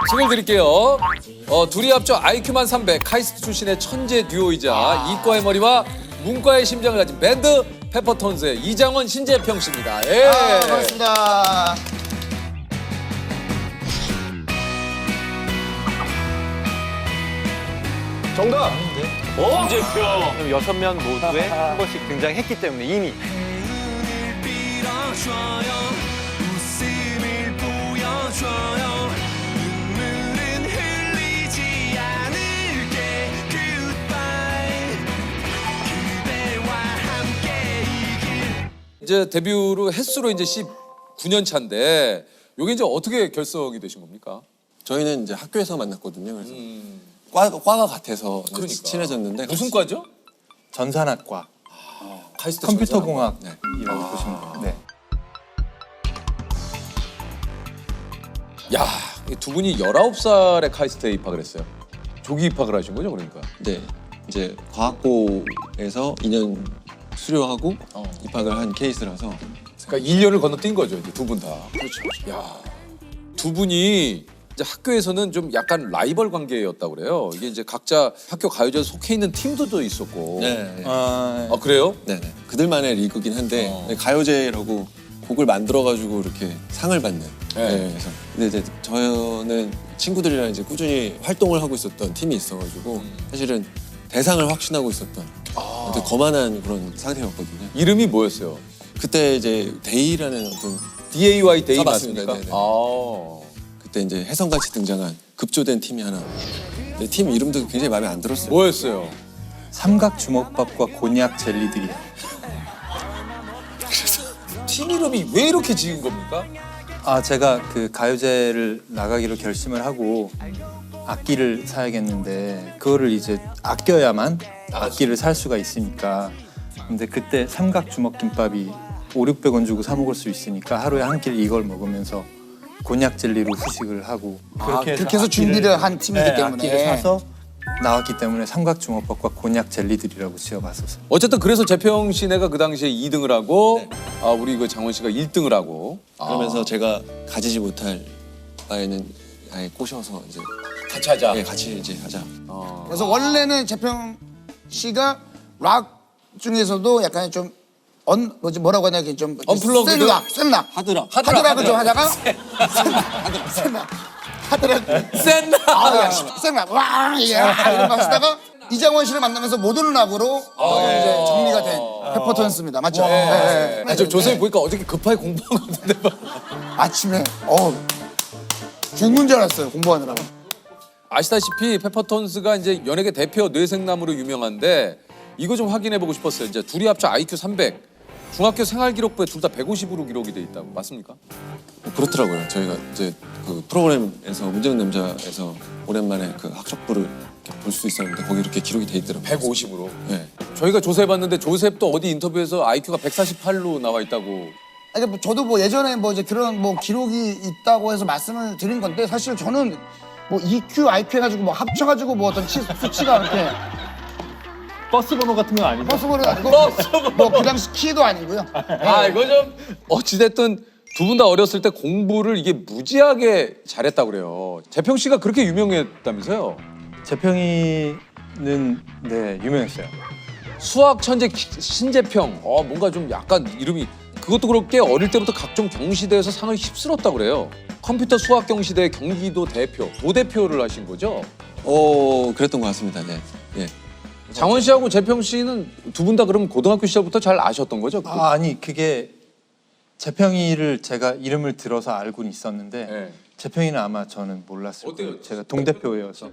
승을 드릴게요. 둘이 합쳐 IQ만 300, 카이스트 출신의 천재 듀오이자 이과의 머리와 문과의 심장을 가진 밴드 페퍼톤스의 이장원, 신재평 씨입니다. 예. 반갑습니다. 정답! 신재평. 6명 모두에 한 번씩 등장했기 때문에 이미. 이제 데뷔로 횟수로 이제 19년 차인데 이게 이제 어떻게 결성이 되신 겁니까? 저희는 이제 학교에서 만났거든요. 그래서 과가 같아서 이제 그러니까. 친해졌는데 무슨 과죠? 전산학과, 카이스트 컴퓨터공학이라고 보시면 돼요. 네. 야, 이 두 분이 19살에 카이스트에 입학을 했어요. 조기 입학을 하신 거죠, 그러니까? 네, 이제 과학고에서 2년 수료하고 입학을 한 케이스라서 그러니까 1년을 건너뛴 거죠, 이제 두 분 다. 그렇죠. 야, 두 분이 이제 학교에서는 좀 약간 라이벌 관계였다고 그래요. 이게 이제 각자 학교 가요제에 속해 있는 팀도 있었고. 네, 아, 그래요? 네. 그들만의 리그긴 한데 가요제라고 곡을 만들어가지고 이렇게 상을 받는. 네. 그래서 근데 이제 저는 친구들이랑 이제 꾸준히 활동을 하고 있었던 팀이 있어가지고 사실은 대상을 확신하고 있었던 되게 거만한 그런 상태였거든요. 이름이 뭐였어요? 그때 이제 데이라는 어떤 DAY 데이 맞습니다. 맞습니까? 네네. 아. 그때 이제 혜성같이 등장한 급조된 팀이 하나. 근데 팀 이름도 굉장히 마음에 안 들었어요. 뭐였어요? 삼각 주먹밥과 곤약 젤리들이요. 팀 이름이 왜 이렇게 지은 겁니까? 제가 그 가요제를 나가기로 결심을 하고 악기를 사야겠는데 그거를 이제 아껴야만 악기를 살 수가 있으니까. 근데 그때 삼각 주먹김밥이 500~600원 주고 사 먹을 수 있으니까 하루에 한 끼를 이걸 먹으면서 곤약 jel리로 후식을 하고 그렇게 해서 준비를 한 팀이기 때문에. 악기를 사서 나왔기 때문에 삼각 주먹밥과 곤약 젤리들이라고 지어봤었어요. 어쨌든 그래서 재평 씨네가 그 당시에 2등을 하고 우리 그 장원 씨가 1등을 하고 그러면서 제가 가지지 못할 바에는 아예 꼬셔서 이제 같이 하자. 네, 같이 이제 하자. 그래서 원래는 재평 씨가 락 중에서도 약간 좀 뭐라고 하냐 좀 언플러그드? 센 락. 하드락을 좀 하다가 하드락 센 센락 와 이런 거 하시다가 이장원 씨를 만나면서 모던 락으로 이제 정리가 된 페퍼톤스입니다. 맞죠? 네. 저 조선이 보니까 어저께 급하게 공부한 것 같은데 막. 아침에 죽는 줄 알았어요 공부하느라고. 아시다시피 페퍼톤스가 이제 연예계 대표 뇌생남으로 유명한데 이거 좀 확인해 보고 싶었어요. 이제 둘이 합쳐 IQ 300. 중학교 생활기록부에 둘 다 150으로 기록이 돼 있다고 맞습니까? 그렇더라고요. 저희가 이제 그 프로그램에서 문제는 남자에서 오랜만에 그 학적부를 볼 수 있었는데 거기 이렇게 기록이 돼 있더라고요. 150으로. 네. 저희가 조사해봤는데 조셉도 어디 인터뷰에서 IQ가 148로 나와 있다고. 아니 뭐 저도 뭐 예전에 뭐 이제 그런 뭐 기록이 있다고 해서 말씀을 드린 건데 사실 저는 뭐 EQ, IQ 해가지고 뭐 합쳐가지고 뭐 어떤 수치가 이렇게 버스 번호 같은 건 아니죠? 버스번호 아니고 뭐 그 당시 키도 아니고요. 이거 좀 어찌됐든 두 분 다 어렸을 때 공부를 이게 무지하게 잘했다고 그래요. 재평 씨가 그렇게 유명했다면서요? 재평이는 네 유명했어요. 수학 천재 신재평. 뭔가 좀 약간 이름이 그것도 그렇게 어릴 때부터 각종 경시대에서 상을 휩쓸었다고 그래요. 컴퓨터 수학 경시대 경기도 대표, 도대표를 하신 거죠? 그랬던 것 같습니다. 네. 예. 장원 씨하고 재평 씨는 두 분 다 그럼 고등학교 시절부터 잘 아셨던 거죠? 아니 그게 재평이를 제가 이름을 들어서 알고는 있었는데 네. 재평이는 아마 저는 몰랐어요. 어때요? 제가 동대표여서.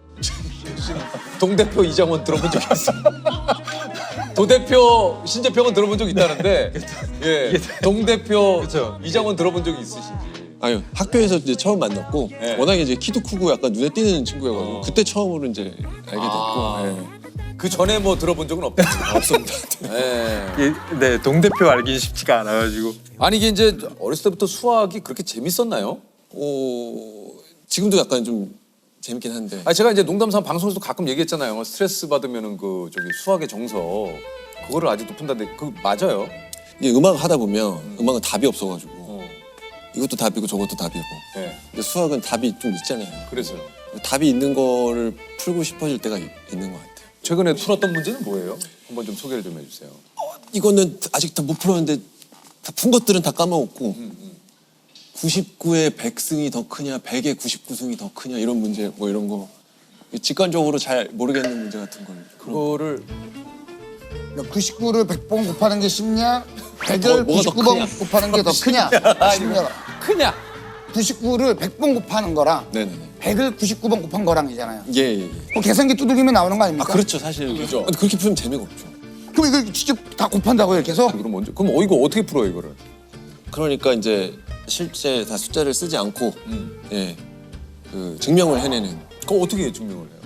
동대표 이장원 들어본 적 있어요? 도대표 신재평은 들어본 적 있다는데 예, 동대표 그쵸. 이장원 들어본 적이 있으신지. 아유 학교에서 이제 처음 만났고 네. 워낙에 이제 키도 크고 약간 눈에 띄는 친구여가지고 그때 처음으로 이제 알게 됐고. 예. 그 전에 뭐 들어본 적은 없습니다. 예. 네 동대표 알기 쉽지가 않아가지고. 아니 이게 이제 어렸을 때부터 수학이 그렇게 재밌었나요? 지금도 약간 좀 재밌긴 한데. 제가 이제 농담삼아 방송에서도 가끔 얘기했잖아요. 스트레스 받으면은 그 저기 수학의 정서 그거를 아직도 푼다는데 그 맞아요? 이게 음악 하다 보면 음악은 답이 없어가지고 이것도 답이고 저것도 답이고. 네. 근데 수학은 답이 좀 있잖아요. 그래서요. 답이 있는 거를 풀고 싶어질 때가 있는 것 같아요. 최근에 풀었던 문제는 뭐예요? 한번 좀 소개를 좀 해주세요. 이거는 아직 다 못 풀었는데 다 푼 것들은 다 까먹었고 99의 100승이 더 크냐 100의 99승이 더 크냐 이런 문제 뭐 이런 거 직관적으로 잘 모르겠는 문제 같은 걸 그거를 99를 100번 곱하는 게 쉽냐? 100을 뭐가 더 99번 크냐? 곱하는 게 더 크냐? 쉽냐? 크냐? 99를 100번 곱하는 거랑 네네네 100을 99번 곱한 거랑이잖아요. 예. 뭐 계산기 두들기면 나오는 거 아닙니까? 그렇죠 사실 그죠. 근데 그렇게 풀면 재미가 없죠. 그럼 이거 직접 다 곱한다고요, 이렇게 해서? 그럼 먼저 그럼 이거 어떻게 풀어요 이거를? 그러니까 이제 실제 다 숫자를 쓰지 않고 예, 그 증명을 해내는. 그거 어떻게 증명을 해요?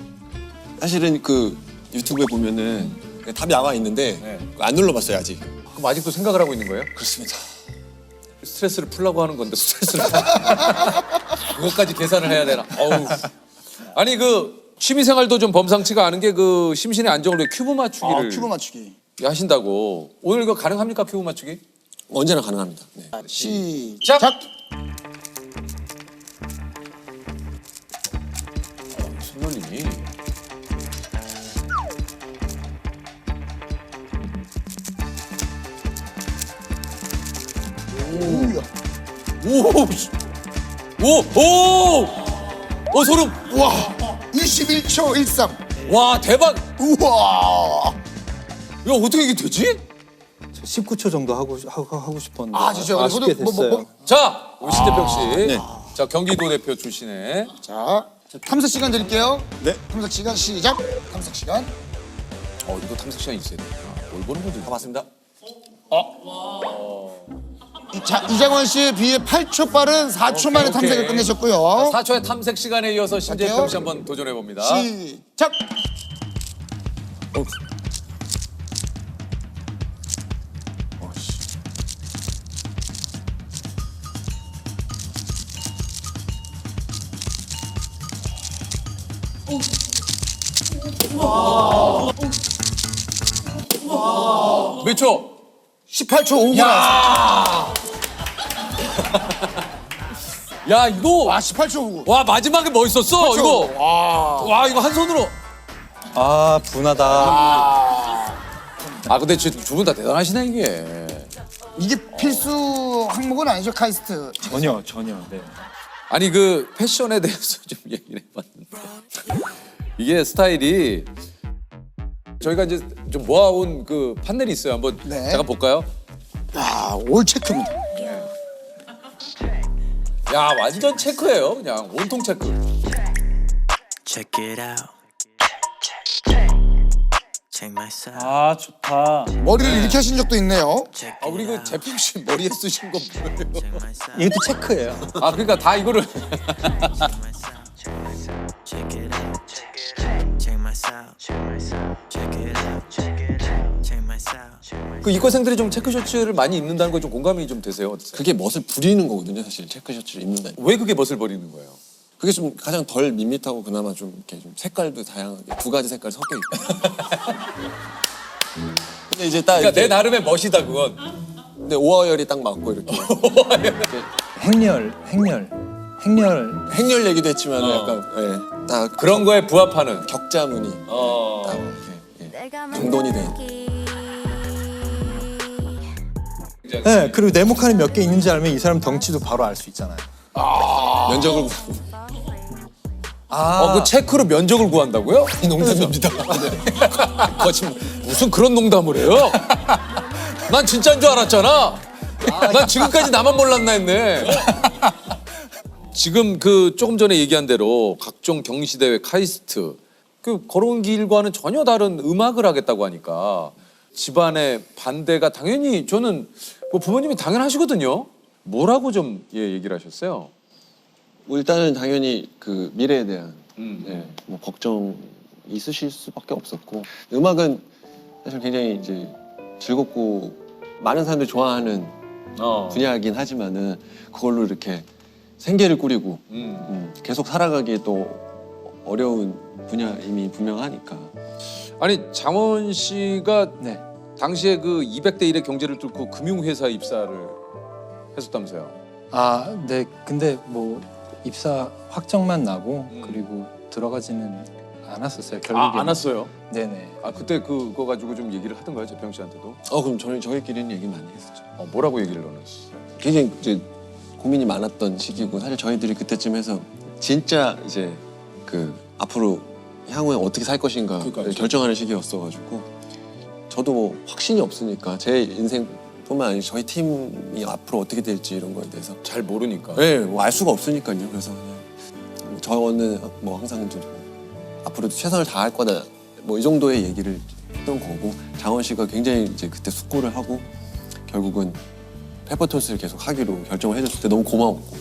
사실은 그 유튜브에 보면은 답이 나와 있는데 네. 안 눌러봤어요 아직. 그럼 아직도 생각을 하고 있는 거예요? 그렇습니다. 스트레스를 풀려고 하는 건데 스트레스를 그것까지 계산을 해야 되나? 어우. 아니 그 취미생활도 좀 범상치가 않은 게 그 심신의 안정을 위해 큐브 맞추기를 큐브 맞추기. 하신다고. 오늘 이거 가능합니까 큐브 맞추기? 언제나 가능합니다. 네. 시작! 손놀림이. 오야. 오 소름. 와, 21초 13. 와 대박. 우와. 야 어떻게 이게 되지? 19초 정도 하고 싶었는데 아, 진짜. 아쉽게 됐어요. 자 우리 신재평 씨. 네. 자 경기도 대표 출신의 자, 탐색 시간 드릴게요. 네. 탐색 시간 시작. 탐색 시간. 이거 탐색 시간 있어야 돼. 뭘 보는 거지? 다 봤습니다. 자, 이장원 씨에 비해 8초 빠른 4초 만에 오케이. 탐색을 끝내셨고요. 4초의 탐색 시간에 이어서 신재평 갈게요. 씨 한번 도전해 봅니다. 시작. 몇 초? 18초 5분 나왔어요. 야 이거 와, 18초 5분. 와 마지막에 멋있었어 이거. 와 이거 한 손으로. 아 분하다. 아 근데 두 분 다 대단하시네 이게. 이게 필수 항목은 아니죠, 카이스트. 전혀 네. 아니 그 패션에 대해서 좀 얘기를 해봤는데 이게 스타일이 저희가 이제 좀 모아온 그 판넬이 있어요. 한번 네. 잠깐 볼까요? 야, 올 체크입니다. 야 완전 체크예요. 그냥 온통 체크. Check it out. Check my sound. 아 좋다. 머리를 이렇게 하신 적도 있네요. Check 아 우리 it 그 out. 재평 씨 머리에 쓰신 거 뭐예요? Check my sound. 이것도 체크예요. 아 그러니까 다 이거를 Check my sound. Check it out. Check my sound. Check it out. Check my sound. 그 이과생들이 좀 체크 셔츠를 많이 입는다는 거 좀 공감이 좀 되세요? 어떠세요? 그게 멋을 부리는 거거든요 사실 체크 셔츠를 입는다. 왜 그게 멋을 버리는 거예요? 그게 좀 가장 덜 밋밋하고 그나마 좀 이렇게 좀 색깔도 다양하게 두 가지 색깔 섞여 있고. 근데 이제 딱 그러니까 이렇게 내 나름의 멋이다 그건. 근데 오어열이 딱 맞고 이렇게 행렬. 행렬 얘기도 했지만 약간 예, 딱 그런 거에 부합하는. 격자무늬 딱 이렇게 예, 정돈이 돼. 네, 그리고 네모칸이 몇 개 있는지 알면 이 사람 덩치도 바로 알 수 있잖아요. 면적을 그 체크로 면적을 구한다고요? 이 농담입니다. 거짓말. 무슨 그런 농담을 해요? 난 진짜인 줄 알았잖아. 난 지금까지 나만 몰랐나 했네. 지금 그 조금 전에 얘기한 대로 각종 경시대회 카이스트 그 걸어온 길과는 전혀 다른 음악을 하겠다고 하니까 집안의 반대가 당연히 저는 뭐 부모님이 당연하시거든요. 뭐라고 좀 얘기를 하셨어요? 뭐 일단은 당연히 그 미래에 대한 음. 예, 뭐 걱정 있으실 수밖에 없었고 음악은 사실 굉장히 이제 즐겁고 많은 사람들이 좋아하는 분야이긴 하지만은 그걸로 이렇게 생계를 꾸리고 계속 살아가기 또 어려운 분야임이 분명하니까. 아니 장원 씨가 네. 당시에 그 200대 1의 경제를 뚫고 금융회사에 입사를 했었다면서요? 네. 근데 뭐 입사 확정만 나고 그리고 들어가지는 않았었어요. 결국에. 안 왔어요? 네네. 그때 그거 가지고 좀 얘기를 하던가요, 재평 씨한테도? 그럼 저희끼리는 얘기 많이 했었죠. 뭐라고 얘기를 나눴어요? 굉장히 이제 고민이 많았던 시기고 사실 저희들이 그때쯤 해서 진짜 이제 그 앞으로 향후에 어떻게 살 것인가를 그러니까요. 결정하는 시기였어가지고 저도 뭐 확신이 없으니까 제 인생뿐만 아니라 저희 팀이 앞으로 어떻게 될지 이런 거에 대해서 잘 모르니까. 네, 뭐 알 수가 없으니까요. 그래서 그냥 저는 뭐 항상 좀 앞으로도 최선을 다할 거다 뭐 이 정도의 얘기를 했던 거고 장원 씨가 굉장히 이제 그때 숙고를 하고 결국은 페퍼톤스를 계속 하기로 결정을 해줬을 때 너무 고마웠고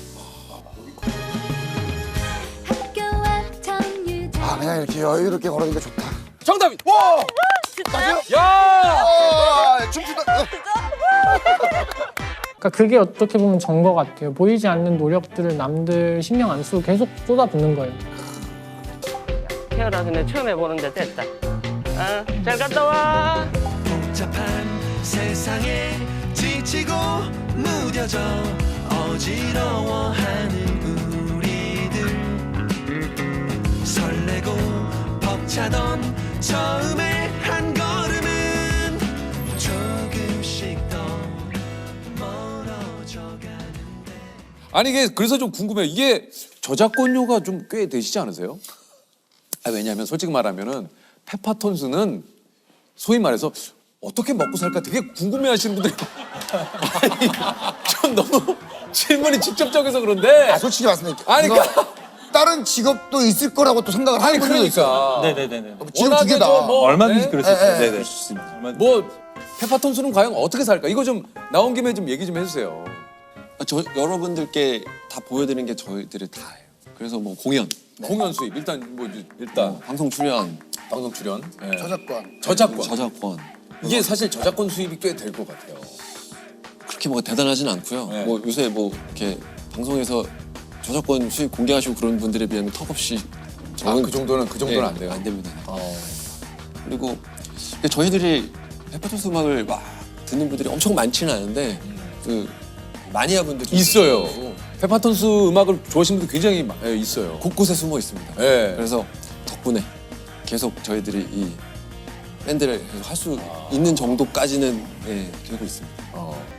그냥 이렇게 여유롭게 걸으니까 좋다. 정답이! 와! 야! 춤추다. 그러니까 그게 어떻게 보면 전 것 같아요. 보이지 않는 노력들을 남들 신경 안 쓰고 계속 쏟아붓는 거예요. 태어나서 내 처음 해보는데 됐다. 잘 갔다 와. 복잡한 세상에 지치고 무뎌져 어지러워하는 우리들 설레고 벅차던 처음의 한 걸음은 조금씩 더 멀어져 가는데 아니 이게 그래서 좀 궁금해요. 이게 저작권료가 좀 꽤 되시지 않으세요? 왜냐하면 솔직히 말하면은 페퍼톤스는 소위 말해서 어떻게 먹고 살까 되게 궁금해하시는 분들이 아니 좀 너무 질문이 직접적이어서 그런데 솔직히 말씀드릴게요. 아니, 이거 그러니까- 다른 직업도 있을 거라고 또 생각을 하는 분들도 있어요. 그러니까 네네네네. 지금 두 개다. 얼마든지 네? 그럴 수 있어요. 예, 예. 네네. 얼마든지. 뭐 페퍼톤스는 과연 어떻게 살까? 이거 좀 나온 김에 좀 얘기 좀 해주세요. 저 여러분들께 다 보여드리는 게 저희들이 다예요. 그래서 뭐 공연, 공연 수입 일단 뭐 일단 방송 출연, 방송 출연, 예. 저작권. 저작권 이게 사실 저작권 수입이 꽤 될 것 같아요. 그렇게 뭐 대단하진 않고요. 네. 뭐 요새 뭐 이렇게 방송에서 저작권 수입 공개하시고 그런 분들에 비하면 턱없이 그 정도는 안 돼요. 안 됩니다. 그리고 저희들이 페퍼톤스 음악을 막 듣는 분들이 엄청 많지는 않은데 그 마니아 분들이 있어요. 페퍼톤스 음악을 좋아하시는 분들 굉장히 있어요. 곳곳에 숨어 있습니다. 예. 그래서 덕분에 계속 저희들이 이 밴드를 할 수 있는 정도까지는 되고 있습니다.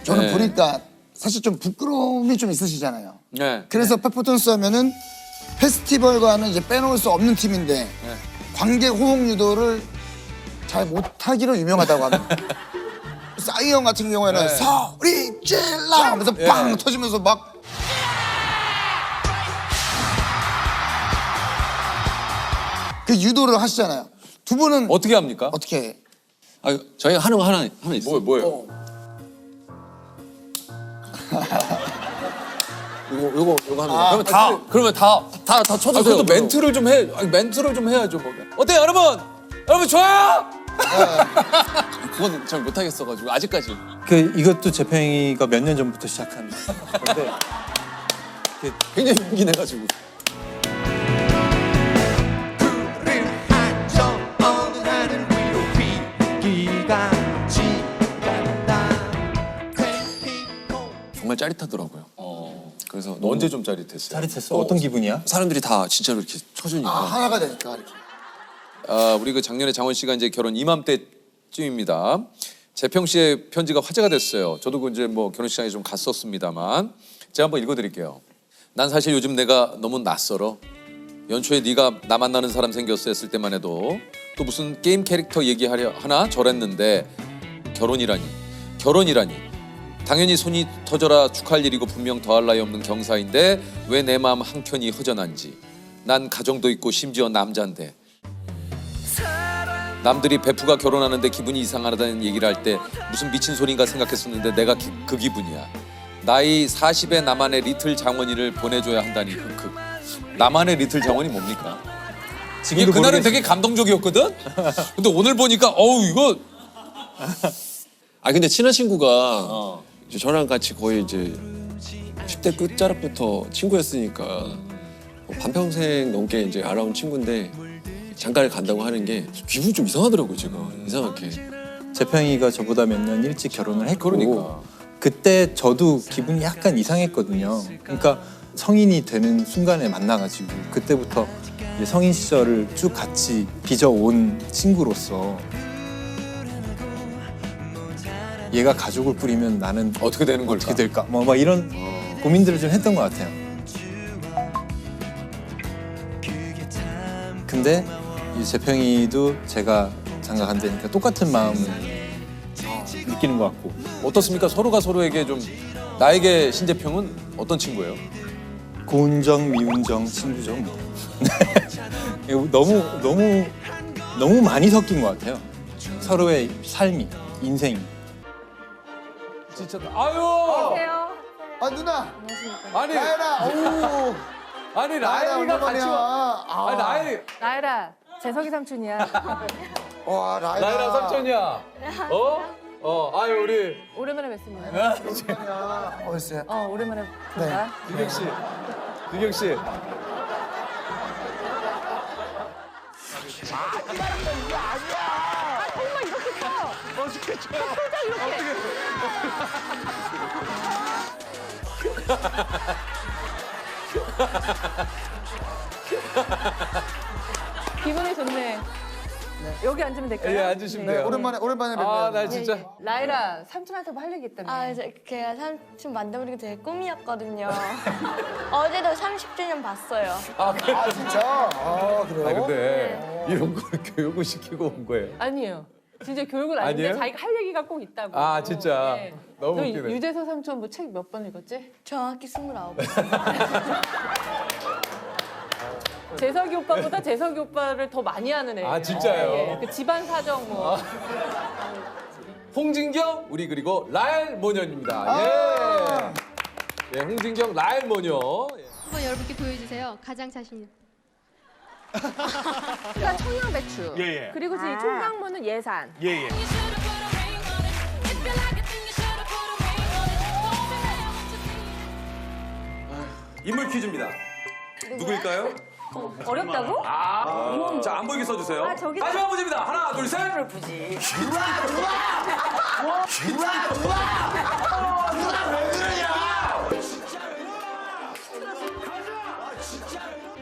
저는 네. 보니까 사실 좀 부끄러움이 좀 있으시잖아요. 네. 그래서 페퍼톤스 하면은 페스티벌과는 이제 빼놓을 수 없는 팀인데 관객 호응 유도를 잘 못하기로 유명하다고 합니다. 싸이 형 같은 경우에는 네. 소리 질러 하면서 빵 터지면서 막 그 유도를 하시잖아요. 두 분은 어떻게 합니까? 어떻게 해? 저희가 하는 거 하나 있어요. 뭐예요? 요거 합니다. 그러면 다 쳐주세요. 그것도 멘트를 좀 해. 멘트를 좀 해야죠. 뭐. 어때요, 여러분? 여러분 좋아요? 그건 잘 못하겠어가지고 아직까지. 이것도 재평이가 몇 년 전부터 시작한 건데 굉장히 용기 내가지고. 정말 짜릿하더라고요. 그래서 너무 언제 좀 짜릿했어요? 짜릿했어. 어떤 기분이야? 사람들이 다 진짜로 이렇게 쳐주니까. 하나가 되니까 이렇게. 우리 그 작년에 장원 씨가 이제 결혼 이맘때쯤입니다. 재평 씨의 편지가 화제가 됐어요. 저도 그 이제 뭐 결혼식장에 좀 갔었습니다만 제가 한번 읽어드릴게요. 난 사실 요즘 내가 너무 낯설어. 연초에 네가 나 만나는 사람 생겼어 했을 때만 해도 또 무슨 게임 캐릭터 얘기하려 하나 저랬는데 결혼이라니 당연히 손이 터져라 축하할 일이고 분명 더할 나위 없는 경사인데 왜 내 마음 한켠이 허전한지. 난 가정도 있고 심지어 남잔데 남들이 베프가 결혼하는데 기분이 이상하다는 얘기를 할 때 무슨 미친 소린가 생각했었는데 내가 그 기분이야. 나이 40에 나만의 리틀 장원이를 보내줘야 한다니 흑흑. 나만의 리틀 장원이 뭡니까? 이게 지금도 그날은 모르겠어요. 되게 감동적이었거든? 근데 오늘 보니까 이거 근데 친한 친구가 이제 저랑 같이 거의 이제 10대 끝자락부터 친구였으니까 반평생 넘게 이제 알아온 친구인데 장가를 간다고 하는 게 기분이 좀 이상하더라고요, 제가. 이상하게. 재평이가 저보다 몇 년 일찍 결혼을 했고 그러니까. 그때 저도 기분이 약간 이상했거든요. 그러니까 성인이 되는 순간에 만나가지고 그때부터 이제 성인 시절을 쭉 같이 빚어온 친구로서 얘가 가족을 꾸리면 나는 어떻게 되는 걸까? 어떻게 될까? 뭐 막 이런 고민들을 좀 했던 것 같아요. 근데 이 재평이도 제가 장가 간다니까 똑같은 마음을 느끼는 것 같고. 어떻습니까? 서로가 서로에게 좀 나에게 신재평은 어떤 친구예요? 고운정, 미운정 친구죠. 뭐. 이거 너무 많이 섞인 것 같아요. 서로의 삶이, 인생이. 진짜 아유. 아 누나. 아니 나연아. 어우. 아니 나연아 라엘이가 같이 와. 오랜만이야. 아니 라엘 나혜라, 재석이 삼촌이야. 와 라연아. 라엘아 삼촌이야. 아유 우리 오랜만에 뵙습니다. 오랜만이야. 어딨어요? 오랜만에 본다. 규경 씨. 규경 씨. 기분이 좋네. 여기 앉으면 될까요? 예, 앉으시면 네 돼요. 오랜만에 뵙네요. 아, 나 진짜. 라이라, 삼촌한테 뭐 할 얘기 있다며. 아, 제가 삼촌 만나보는 게 되게 꿈이었거든요. 어제도 30주년 봤어요. 아, 그래. 아 진짜? 아 그래요? 아, 근데 이런 걸 교육을 시키고 온 거예요. 아니에요. 진짜 교육을 아닌데 아니에요? 자기가 할 얘기가 꼭 있다고. 아, 진짜? 너무 너 웃기네. 유재석 삼촌 뭐 책 몇 번 읽었지? 정확히 29. 재석이 오빠보다 재석이 오빠를 더 많이 하는 애예요. 아, 진짜요? 예, 그 집안 사정 뭐. 홍진경, 우리 그리고 라엘 모녀입니다. 예. 예, 홍진경, 라엘 모녀. 예. 한번 여러분께 보여주세요. 가장 자신 있는. 그러니까 청양배추. 예. 그리고 이 총각무는 예산. 예. 인물 퀴즈입니다. 누구일까요? 어렵다고? 자, 안 보이게 써주세요. 아, 저기- 마지막 문제입니다. 하나, 둘, 셋.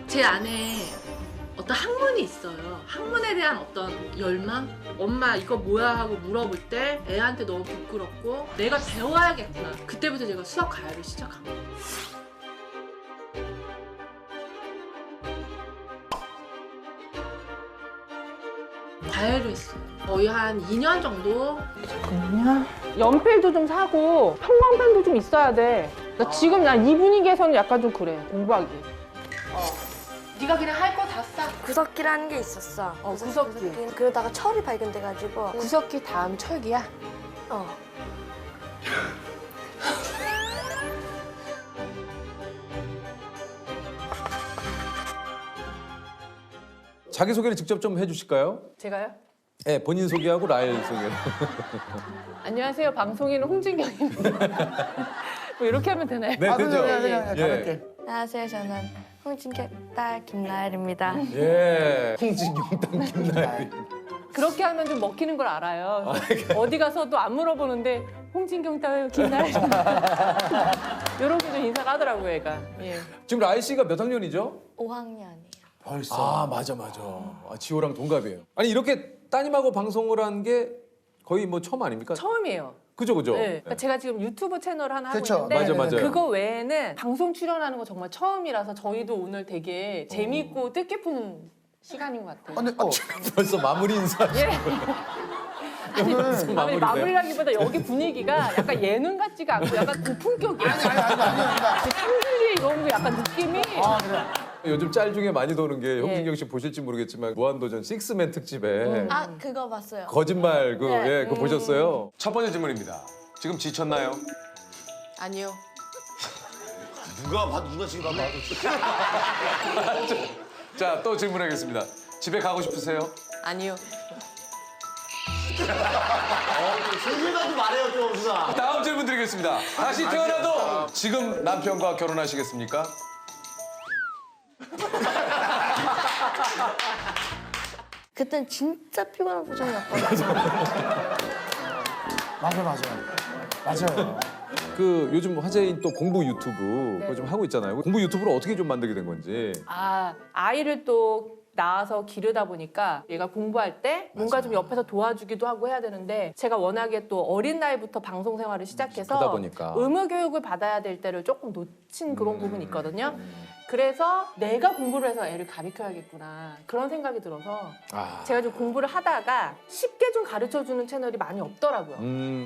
제 안에 어떤 학문이 있어요. 학문에 대한 어떤 열망? 엄마 이거 뭐야 하고 물어볼 때 애한테 너무 부끄럽고 내가 배워야겠구나. 그때부터 제가 수학 가야를 시작한 거예요. 과외를 했어요. 거의 한 2년 정도. 연필도 좀 사고 형광펜도 좀 있어야 돼. 나 지금 난 이 분위기에서는 약간 좀 그래. 공부하기. 네가 그냥 할 거 다 써. 구석기라는 게 있었어. 구석기. 그러다가 철이 발견돼가지고. 구석기 다음 철기야? 어. 자기소개를 직접 좀 해주실까요? 제가요? 네, 본인 소개하고 라엘 소개. 안녕하세요. 방송인은 홍진경입니다. 뭐 이렇게 하면 되나요? 네, 되죠. 그냥 예. 가볍게. 안녕하세요. 저는 홍진경 딸 김나엘입니다. 예. 홍진경 땅 김나엘이. 그렇게 하면 좀 먹히는 걸 알아요. 어디 가서도 안 물어보는데 홍진경 딸 김나엘입니다. 이렇게 좀 인사를 하더라고요, 얘가. 예. 지금 라엘 씨가 몇 학년이죠? 5학년이에요. 아, 맞아. 아, 지호랑 동갑이에요. 아니, 이렇게 따님하고 방송을 한 게 거의 뭐 처음 아닙니까? 처음이에요. 그죠. 네. 그러니까 제가 지금 유튜브 채널을 하나 하고 그쵸. 있는데 맞아요. 그거 외에는 방송 출연하는 거 정말 처음이라서 저희도 오늘 되게 재밌고 뜻깊은 시간인 것 같아요. 근데 벌써 마무리 인사. 예. 무슨 아니, 마무리네요. 마무리라기보다 여기 분위기가 약간 예능 같지가 않고 약간 고품격이에요. 아니. 탕진리 이런 거 약간 느낌이 요즘 짤 중에 많이 도는 게 홍진경 씨 보실지 모르겠지만 무한도전 식스맨 특집에 아, 그거 봤어요. 거짓말 네. 그거 보셨어요? 첫 번째 질문입니다. 지금 지쳤나요? 아니요. 누가 봐도 누가 지금 봐도 자, 또 질문하겠습니다. 집에 가고 싶으세요? 아니요. 솔직하게 말해요 좀 누나. 다음 질문 드리겠습니다. 다시 태어나도 지금 남편과 결혼하시겠습니까? 그땐 진짜 피곤한 표정이었거든요. 맞아요. 그 요즘 화제인 또 공부 유튜브 그거 좀 하고 있잖아요. 공부 유튜브를 어떻게 좀 만들게 된 건지. 아이를 또 낳아서 기르다 보니까 얘가 공부할 때 뭔가 좀 옆에서 도와주기도 하고 해야 되는데 제가 워낙에 또 어린 나이부터 방송 생활을 시작해서 그러다 보니까. 의무 교육을 받아야 될 때를 조금 놓친 그런 부분이 있거든요. 그래서 내가 공부를 해서 애를 가르쳐야겠구나 그런 생각이 들어서 제가 좀 공부를 하다가 쉽게 좀 가르쳐주는 채널이 많이 없더라고요.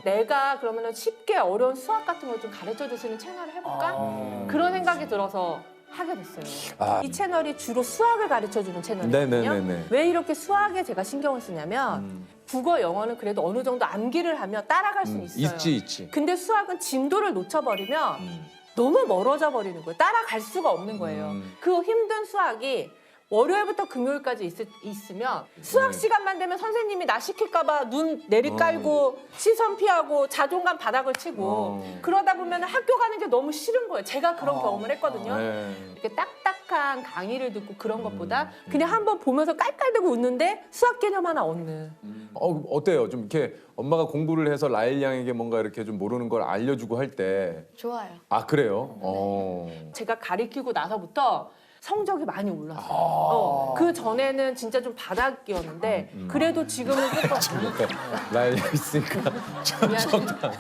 내가 그러면은 쉽게 어려운 수학 같은 걸 좀 가르쳐줄 수 있는 채널을 해볼까? 그런 생각이 들어서 하게 됐어요. 이 채널이 주로 수학을 가르쳐주는 채널이거든요. 네네네네. 왜 이렇게 수학에 제가 신경을 쓰냐면 국어, 영어는 그래도 어느 정도 암기를 하면 따라갈 수는 있어요. 있지. 근데 수학은 진도를 놓쳐버리면 너무 멀어져 버리는 거예요. 따라갈 수가 없는 거예요. 그 힘든 수학이 월요일부터 금요일까지 있으면 수학 시간만 되면 선생님이 나 시킬까 봐 눈 내리깔고 시선 피하고 자존감 바닥을 치고 그러다 보면 학교 가는 게 너무 싫은 거예요. 제가 그런 경험을 했거든요. 이렇게 딱딱한 강의를 듣고 그런 것보다 그냥 한번 보면서 깔깔대고 웃는데 수학 개념 하나 얻는. 어때요? 좀 이렇게 엄마가 공부를 해서 라일 양에게 뭔가 이렇게 좀 모르는 걸 알려주고 할 때. 좋아요. 아 그래요? 제가 가리키고 나서부터 성적이 많이 올랐어요. 그 전에는 진짜 좀 바닥이었는데 그래도 지금은 조금 라일 양 있으니까 좋다.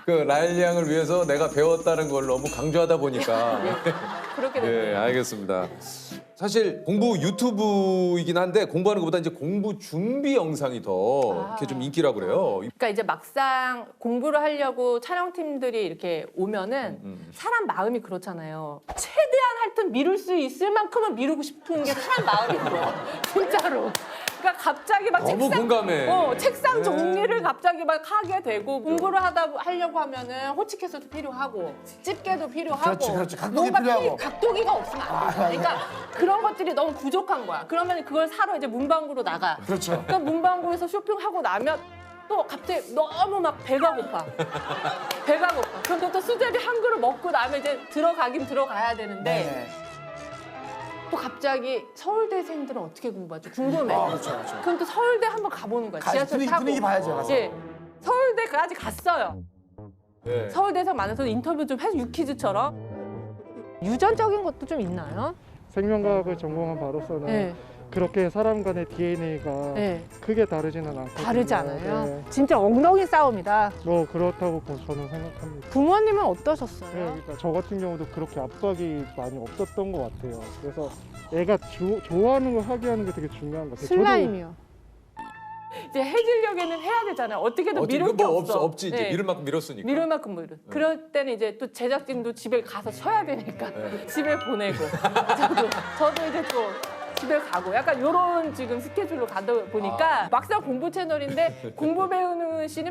그 라일 양을 위해서 내가 배웠다는 걸 너무 강조하다 보니까. 그렇게 됐어요. 예, 알겠습니다. 사실 공부 유튜브이긴 한데 공부하는 것보다 이제 공부 준비 영상이 더 이렇게 좀 인기라고 그래요. 그러니까 이제 막상 공부를 하려고 촬영팀들이 이렇게 오면은 사람 마음이 그렇잖아요. 최대한 하여튼 미룰 수 있을 만큼은 미루고 싶은 게 사람 마음이고 진짜로. 그러니까 갑자기 막 너무 공감해. 책상 정리를 갑자기 막 하게 되고 공부를 하려고 하면은 호치키스도 필요하고 집게도 필요하고 그렇지. 각도기 뭔가 필요하고. 각도기가 없으면 안 되잖아. 그러니까 그런 것들이 너무 부족한 거야. 그러면 그걸 사러 이제 문방구로 나가. 그렇죠. 그러니까 문방구에서 쇼핑하고 나면 또 갑자기 너무 막 배가 고파. 그럼 또 수제비 한 그릇 먹고 나면 이제 들어가긴 들어가야 되는데 또 갑자기 서울대생들은 어떻게 공부하죠? 궁금해. 그렇죠. 그럼 또 서울대 한번 가보는 거야. 지하철 타고. 분위기 봐야죠. 가서. 예. 서울대까지 갔어요. 네. 서울대생 만나서 인터뷰 좀 해서 유퀴즈처럼. 유전적인 것도 좀 있나요? 생명과학을 전공한 바로서는 네. 그렇게 사람 간의 DNA가 네. 크게 다르지는 않거든요. 다르지 않아요? 네. 진짜 엉덩이 싸움이다. 뭐 그렇다고 저는 생각합니다. 부모님은 어떠셨어요? 네, 그러니까 저 같은 경우도 그렇게 압박이 많이 없었던 것 같아요. 그래서 애가 좋아하는 걸 하게 하는 게 되게 중요한 것 같아요. 슬라임이요. 이제 해지려기는 해야 되잖아요. 어떻게든 미룰 게 없어. 없지 이제 네. 밀을 만큼 밀었으니까. 미룰 만큼 미룰. 그럴 때는 이제 또 제작진도 집에 가서 쉬어야 되니까 집에 보내고 저도 이제 또 집에 가고 약간 이런 지금 스케줄로 가다 보니까 막상 공부 채널인데 공부 배우는 씬이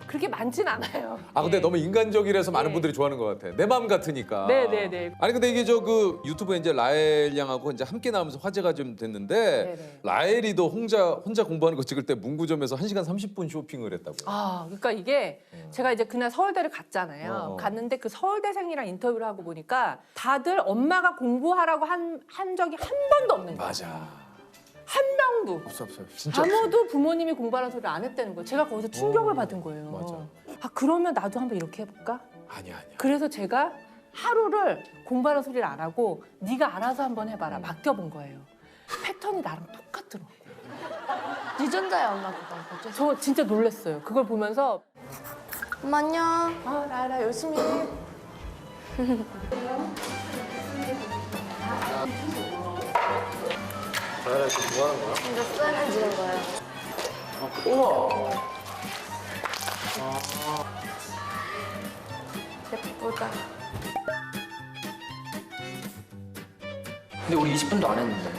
그렇게 많진 않아요. 근데 예. 너무 인간적이라서 많은 네. 분들이 좋아하는 것 같아. 내 마음 같으니까. 네네네. 아니 근데 이게 그 유튜브에 이제 라엘 양하고 이제 함께 나오면서 화제가 좀 됐는데 네네. 라엘이도 혼자 공부하는 거 찍을 때 문구점에서 1시간 30분 쇼핑을 했다고요. 그러니까 이게 제가 이제 그날 서울대를 갔잖아요. 어. 갔는데 그 서울대생이랑 인터뷰를 하고 보니까 다들 엄마가 공부하라고 한 적이 한 번도 없는 거예요. 맞아. 한 명도. 없어. 진짜 없어. 아무도 부모님이 공부하라는 소리를 안 했다는 거예요. 제가 거기서 충격을 받은 거예요. 맞아. 그러면 나도 한번 이렇게 해볼까? 아니야. 그래서 제가 하루를 공부하라는 소리를 안 하고 네가 알아서 한번 해봐라. 맡겨본 거예요. 패턴이 나랑 똑같더라고. 유전자야 엄마 그거. 저 진짜 놀랐어요. 그걸 보면서 엄마 안녕. 라라 열심히 해. 라일아 지금 뭐 하는 거야? 이제 썰을 주는 거예요. 우와. 예쁘다. 근데 우리 20분도 안 했는데.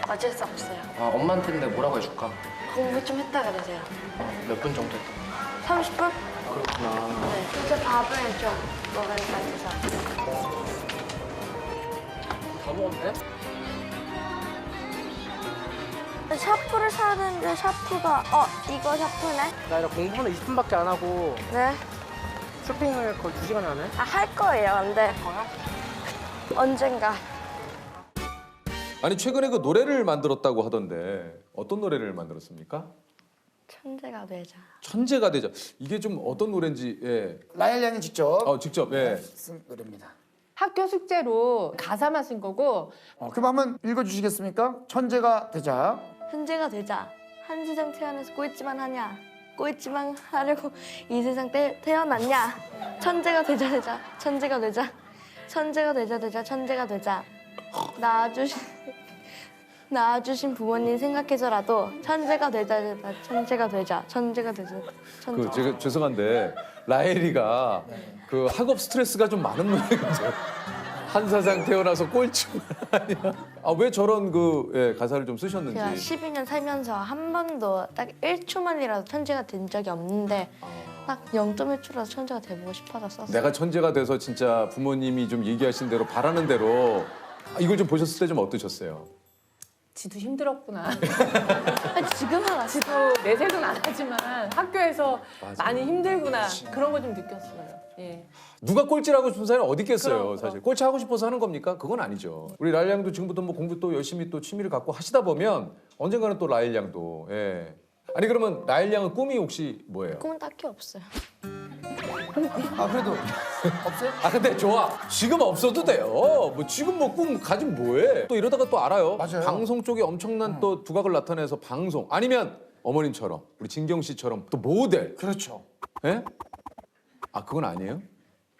어쩔 수 없어요. 엄마한테 근데 뭐라고 해줄까? 공부 좀 했다 그러세요. 몇 분 정도 했다. 30분? 그렇구나. 네. 진짜 밥을 좀 먹을 것 같아서. 다 먹었네? 샤프를 사야 되는데 샤프가 이거 샤프네? 나 공부는 20분밖에 안 하고 네. 쇼핑을 거의 2시간 하네? 할 거예요. 근데 언젠가. 아니 최근에 그 노래를 만들었다고 하던데 어떤 노래를 만들었습니까? 천재가 되자. 천재가 되자. 이게 좀 어떤 노래인지 예. 라엘 양이 직접 직접 예. 쓴 노래입니다. 학교 숙제로 가사만 쓴 거고. 그럼 한번 읽어주시겠습니까? 천재가 되자. 천재가 되자. 한 세상 태어나서 꼴찌만 하냐. 꼴찌만 하려고 이 세상 태어났냐. 천재가 되자. 천재가 되자. 천재가 되자. 천재가 되자. 낳아주신 부모님 생각해서라도 천재가 되자. 천재가 되자. 천재가 되자. 천재. 그 제가 죄송한데 라엘이가 그 학업 스트레스가 좀 많은 모양이죠. 한 세상 태어나서 꼴찌만 아니야. 왜 저런 그 예, 가사를 좀 쓰셨는지. 제가 12년 살면서 한 번도 딱 1초만이라도 천재가 된 적이 없는데 딱 0.1초라도 천재가 돼보고 싶어서 썼어요. 내가 천재가 돼서 진짜 부모님이 좀 얘기하신 대로 바라는 대로 이걸 좀 보셨을 때 좀 어떠셨어요? 지도 힘들었구나. 지금은 지도 내색은 안 하지만 학교에서 많이 힘들구나. 그런 거 좀 느꼈어요. 예. 누가 꼴찌를 하고 싶은 사람이 어디 있겠어요, 그럼. 사실. 꼴찌 하고 싶어서 하는 겁니까? 그건 아니죠. 우리 라엘 양도 지금부터 뭐 공부 또 열심히 또 취미를 갖고 하시다 보면 언젠가는 또 라엘 양도. 예. 아니 그러면 라엘 양은 꿈이 혹시 뭐예요? 꿈은 딱히 없어요. 그래도 없어요? 근데 좋아. 지금 없어도 돼요. 뭐 지금 뭐 꿈 가지면 뭐해? 또 이러다가 또 알아요. 맞아요. 방송 쪽에 엄청난 또 두각을 나타내서 방송 아니면 어머님처럼 우리 진경 씨처럼 또 모델. 그렇죠. 예? 그건 아니에요?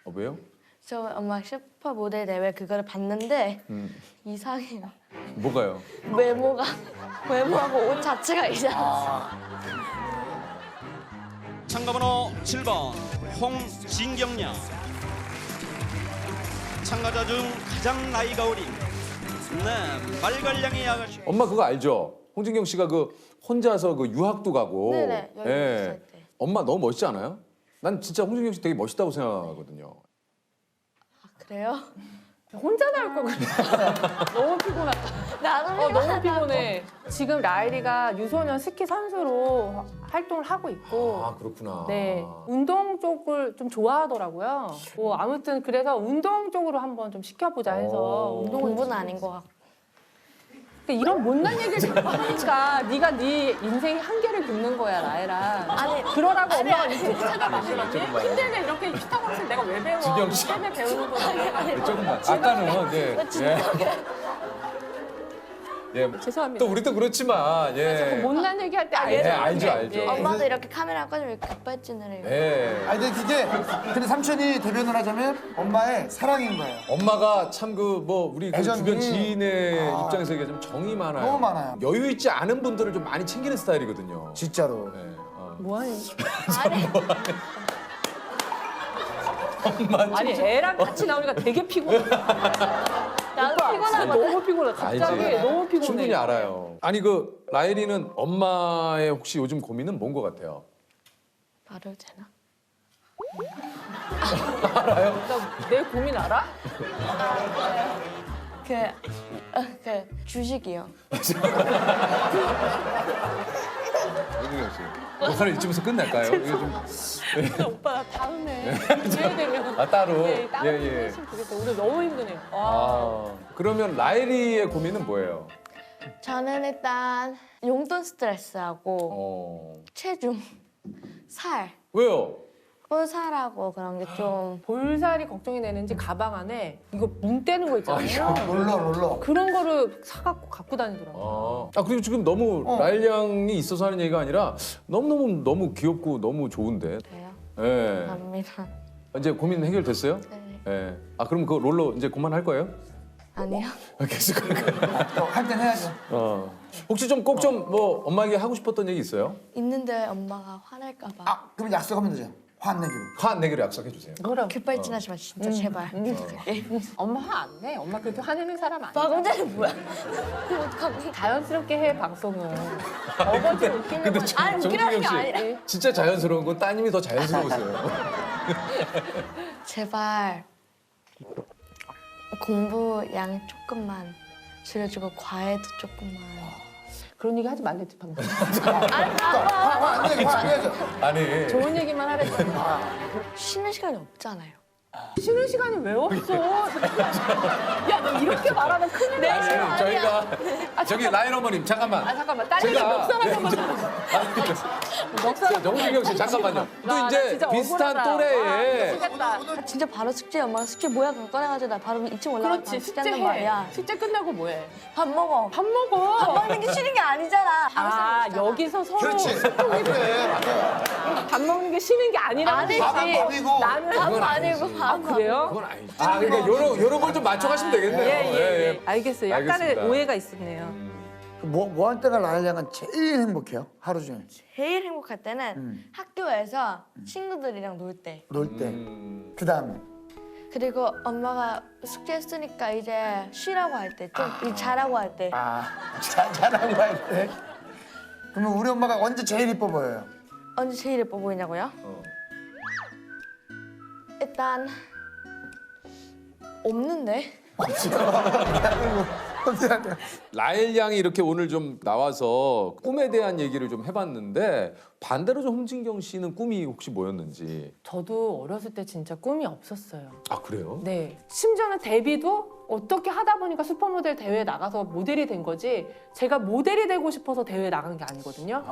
왜요? 저 엄마 슈퍼 모델 대회 그거를 봤는데 이상해요. 뭐가요? 외모하고 옷 자체가 이상해요. 참가번호 7번 홍진경양. 참가자 중 가장 나이가 어린 말갈량의 아가씨. 엄마 그거 알죠? 홍진경 씨가 그 혼자서 그 유학도 가고. 네네, 16살 때. 엄마 너무 멋있지 않아요? 난 진짜 홍진경 씨 되게 멋있다고 생각하거든요. 그래요? 혼자 나올 거 그랬어. 너무 피곤하다. 나도 너무 피곤해. 지금 라엘이가 유소년 스키 선수로 활동을 하고 있고. 그렇구나. 네, 운동 쪽을 좀 좋아하더라고요. 아무튼 그래서 운동 쪽으로 한번 좀 시켜보자 해서 공부는 아닌 것 같고. 그러니까 이런 못난 얘기를 자꾸 하니까 네 인생의 한계를 긋는 거야, 라엘아. 아니, 그러라고 엄마가 아니, 유튜브 채널 만들었니? 힘들게 이렇게 피타고라스 내가 왜 배워? 진경 씨. 때문에 배우는 거지. 조금만. 아까는 예. 죄송합니다. 또 우리도 그렇지만 예. 못난 얘기할 때 알죠. 엄마도 이렇게 카메라 꺼지면 급발진을 해요. 예. 근데 삼촌이 대변을 하자면 엄마의 사랑인 거예요. 엄마가 참 그 뭐 우리 그 애정이. 주변 지인의 입장에서 얘기하자면 정이 많아요. 너무 많아요. 여유 있지 않은 분들을 좀 많이 챙기는 스타일이거든요. 진짜로. 네. 뭐하니? 엄마 아니 애랑 같이 나오니까 되게 피곤해. 나도 피곤하거든. 너무 피곤해. 갑자기 알지. 너무 피곤해. 충분히 알아요. 아니 그 라엘이는 엄마의 혹시 요즘 고민은 뭔 것 같아요? 말해도 되나? 알아요? 내 고민 알아? 그 주식이요. 홍진경 씨. 녹화를 이쯤에서 끝낼까요? 이게 좀 오빠 나 다음에 기회 되면 따로. 네, 따로 예. 했으면 좋겠어. 오늘 너무 힘드네요. 그러면 라엘이의 고민은 뭐예요? 저는 일단 용돈 스트레스하고 체중, 살, 왜요? 볼살하고 그런 게 좀 볼살이 걱정이 되는지 가방 안에 이거 뭉 떼는 거 있잖아요. 롤러. 그런 거를 사갖고 갖고 다니더라고요. 그리고 지금 너무 라엘 양이 있어서 하는 얘기가 아니라 너무 귀엽고 너무 좋은데. 그래요. 예. 감사합니다. 이제 고민 해결됐어요? 네. 예. 그럼 그 롤러 이제 그만할 거예요? 아니요. 계속 할 거예요? 할 땐 해야죠. 혹시 좀 꼭 좀 뭐 엄마에게 하고 싶었던 얘기 있어요? 있는데 엄마가 화낼까 봐. 그럼 약속하면 되죠. 화 안 내기로. 화 안 내기로 약속해 주세요. 뭐라고? 급발진하지 마 진짜 제발. 엄마 화 안 내. 엄마 그렇게 화내는 사람 아니야. 방금전에 뭐야? 어떡하지? 자연스럽게 해 방송은. 어거지로 웃기려고. 근데 아니, 웃기라는 게 아니라. 진짜 자연스러운 건 따님이 더 자연스러우세요. 제발 공부 양 조금만 줄여주고 과외도 조금만. 그런 얘기 하지 말랬지 방금. 화 안 내야죠. 아니. 좋은 얘기만 하랬잖아. 쉬는 시간이 없잖아요. 쉬는 시간이 왜 없어? 야, 너 이렇게 말하면 큰일 나. 아니, 저희가 저기 라인 어머님 잠깐만. 잠깐만. 딸내미 제가- 멱살 한번 좀. 멱살 정진경 씨 잠깐만요. 또 나 이제 진짜 비슷한 억울하다. 또래에 아, 진짜 바로 숙제 엄마가 숙제 뭐야 그거 꺼내가지고 나 바로 2층 올라가서 그렇지. 숙제한단 숙제해. 말이야. 숙제 끝나고 뭐해? 밥 먹어. 밥 먹어. 밥 먹는 게 쉬는 게 아니잖아. 아, 여기서 서로 그렇지. 그래, 맞아. 밥 먹는 게 쉬는 게 아니라는 아니지. 거지. 밥은 밥이고. 나는 밥 아니고 밥. 아, 그래요? 그건 아니지. 아 그러니까 요런 걸 좀 맞춰가시면 되겠네요. 예. 알겠어요. 약간의 알겠습니다. 오해가 있었네요. 뭐 할 때가 라일 양은 제일 행복해요? 하루 종일 제일 행복할 때는 학교에서 친구들이랑 놀 때. 놀 때. 그다음에 그리고 엄마가 숙제했으니까 이제 쉬라고 할 때, 좀 자라고 할 때. 잘하고 할 때. 그러면 우리 엄마가 언제 제일 이뻐 보여요? 언제 제일 예뻐 보이냐고요? 일단 없는데. 라엘 양이 이렇게 오늘 좀 나와서 꿈에 대한 얘기를 좀 해봤는데 반대로 좀 홍진경 씨는 꿈이 혹시 뭐였는지. 저도 어렸을 때 진짜 꿈이 없었어요. 아 그래요? 네. 심지어는 데뷔도 어떻게 하다 보니까 슈퍼모델 대회에 나가서 모델이 된 거지 제가 모델이 되고 싶어서 대회에 나간 게 아니거든요.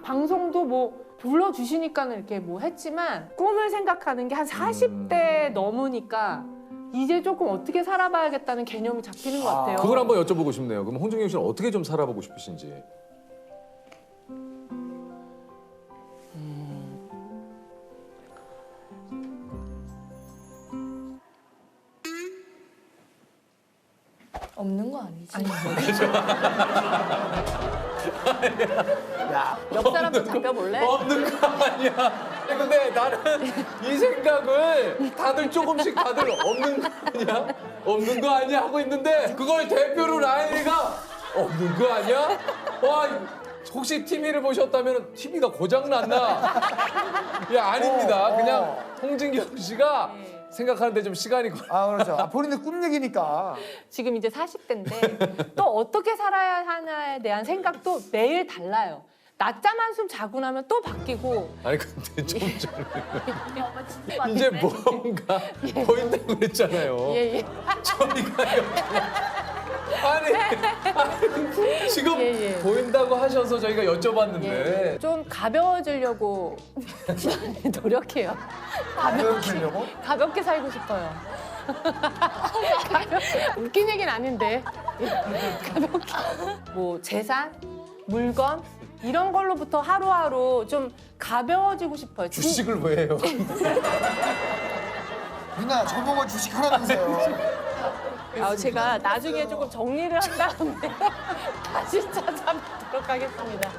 방송도 뭐 불러주시니까는 이렇게 뭐 했지만 꿈을 생각하는 게 한 40대 넘으니까 이제 조금 어떻게 살아봐야겠다는 개념이 잡히는 것 같아요. 그걸 한번 여쭤보고 싶네요. 그럼 홍진경 씨는 어떻게 좀 살아보고 싶으신지. 없는 거 아니지? 멱살 한번 잡혀볼래? 없는 거 아니야. 근데 나는 이 생각을 다들 조금씩 다들 없는 거 아니야? 없는 거 아니야? 하고 있는데 그걸 대표로 라인이가 없는 거 아니야? 와 혹시 TV를 보셨다면 TV가 고장났나? 야 아닙니다. 그냥 홍진경 씨가 생각하는데 좀 시간이 걸려. 그렇죠. 본인의 꿈 얘기니까. 지금 이제 40대인데 또 어떻게 살아야 하나에 대한 생각도 매일 달라요. 낮잠 한숨 자고 나면 또 바뀌고. 아니 근데 좀 이제 뭔가 보인다고 그랬잖아요. 예. 저희가 아니 지금 보인다고 하셔서 저희가 여쭤봤는데 좀 가벼워지려고 많이 노력해요. 가벼워지려고? 가볍게 살고 싶어요. 웃긴 얘기는 아닌데 가볍게 뭐 재산, 물건 이런 걸로부터 하루하루 좀 가벼워지고 싶어요. 주식을 왜 해요? 누나 저보고 주식 하라면서요. 제가 나중에 조금 정리를 한 다음에 다시 찾아뵙도록 하겠습니다.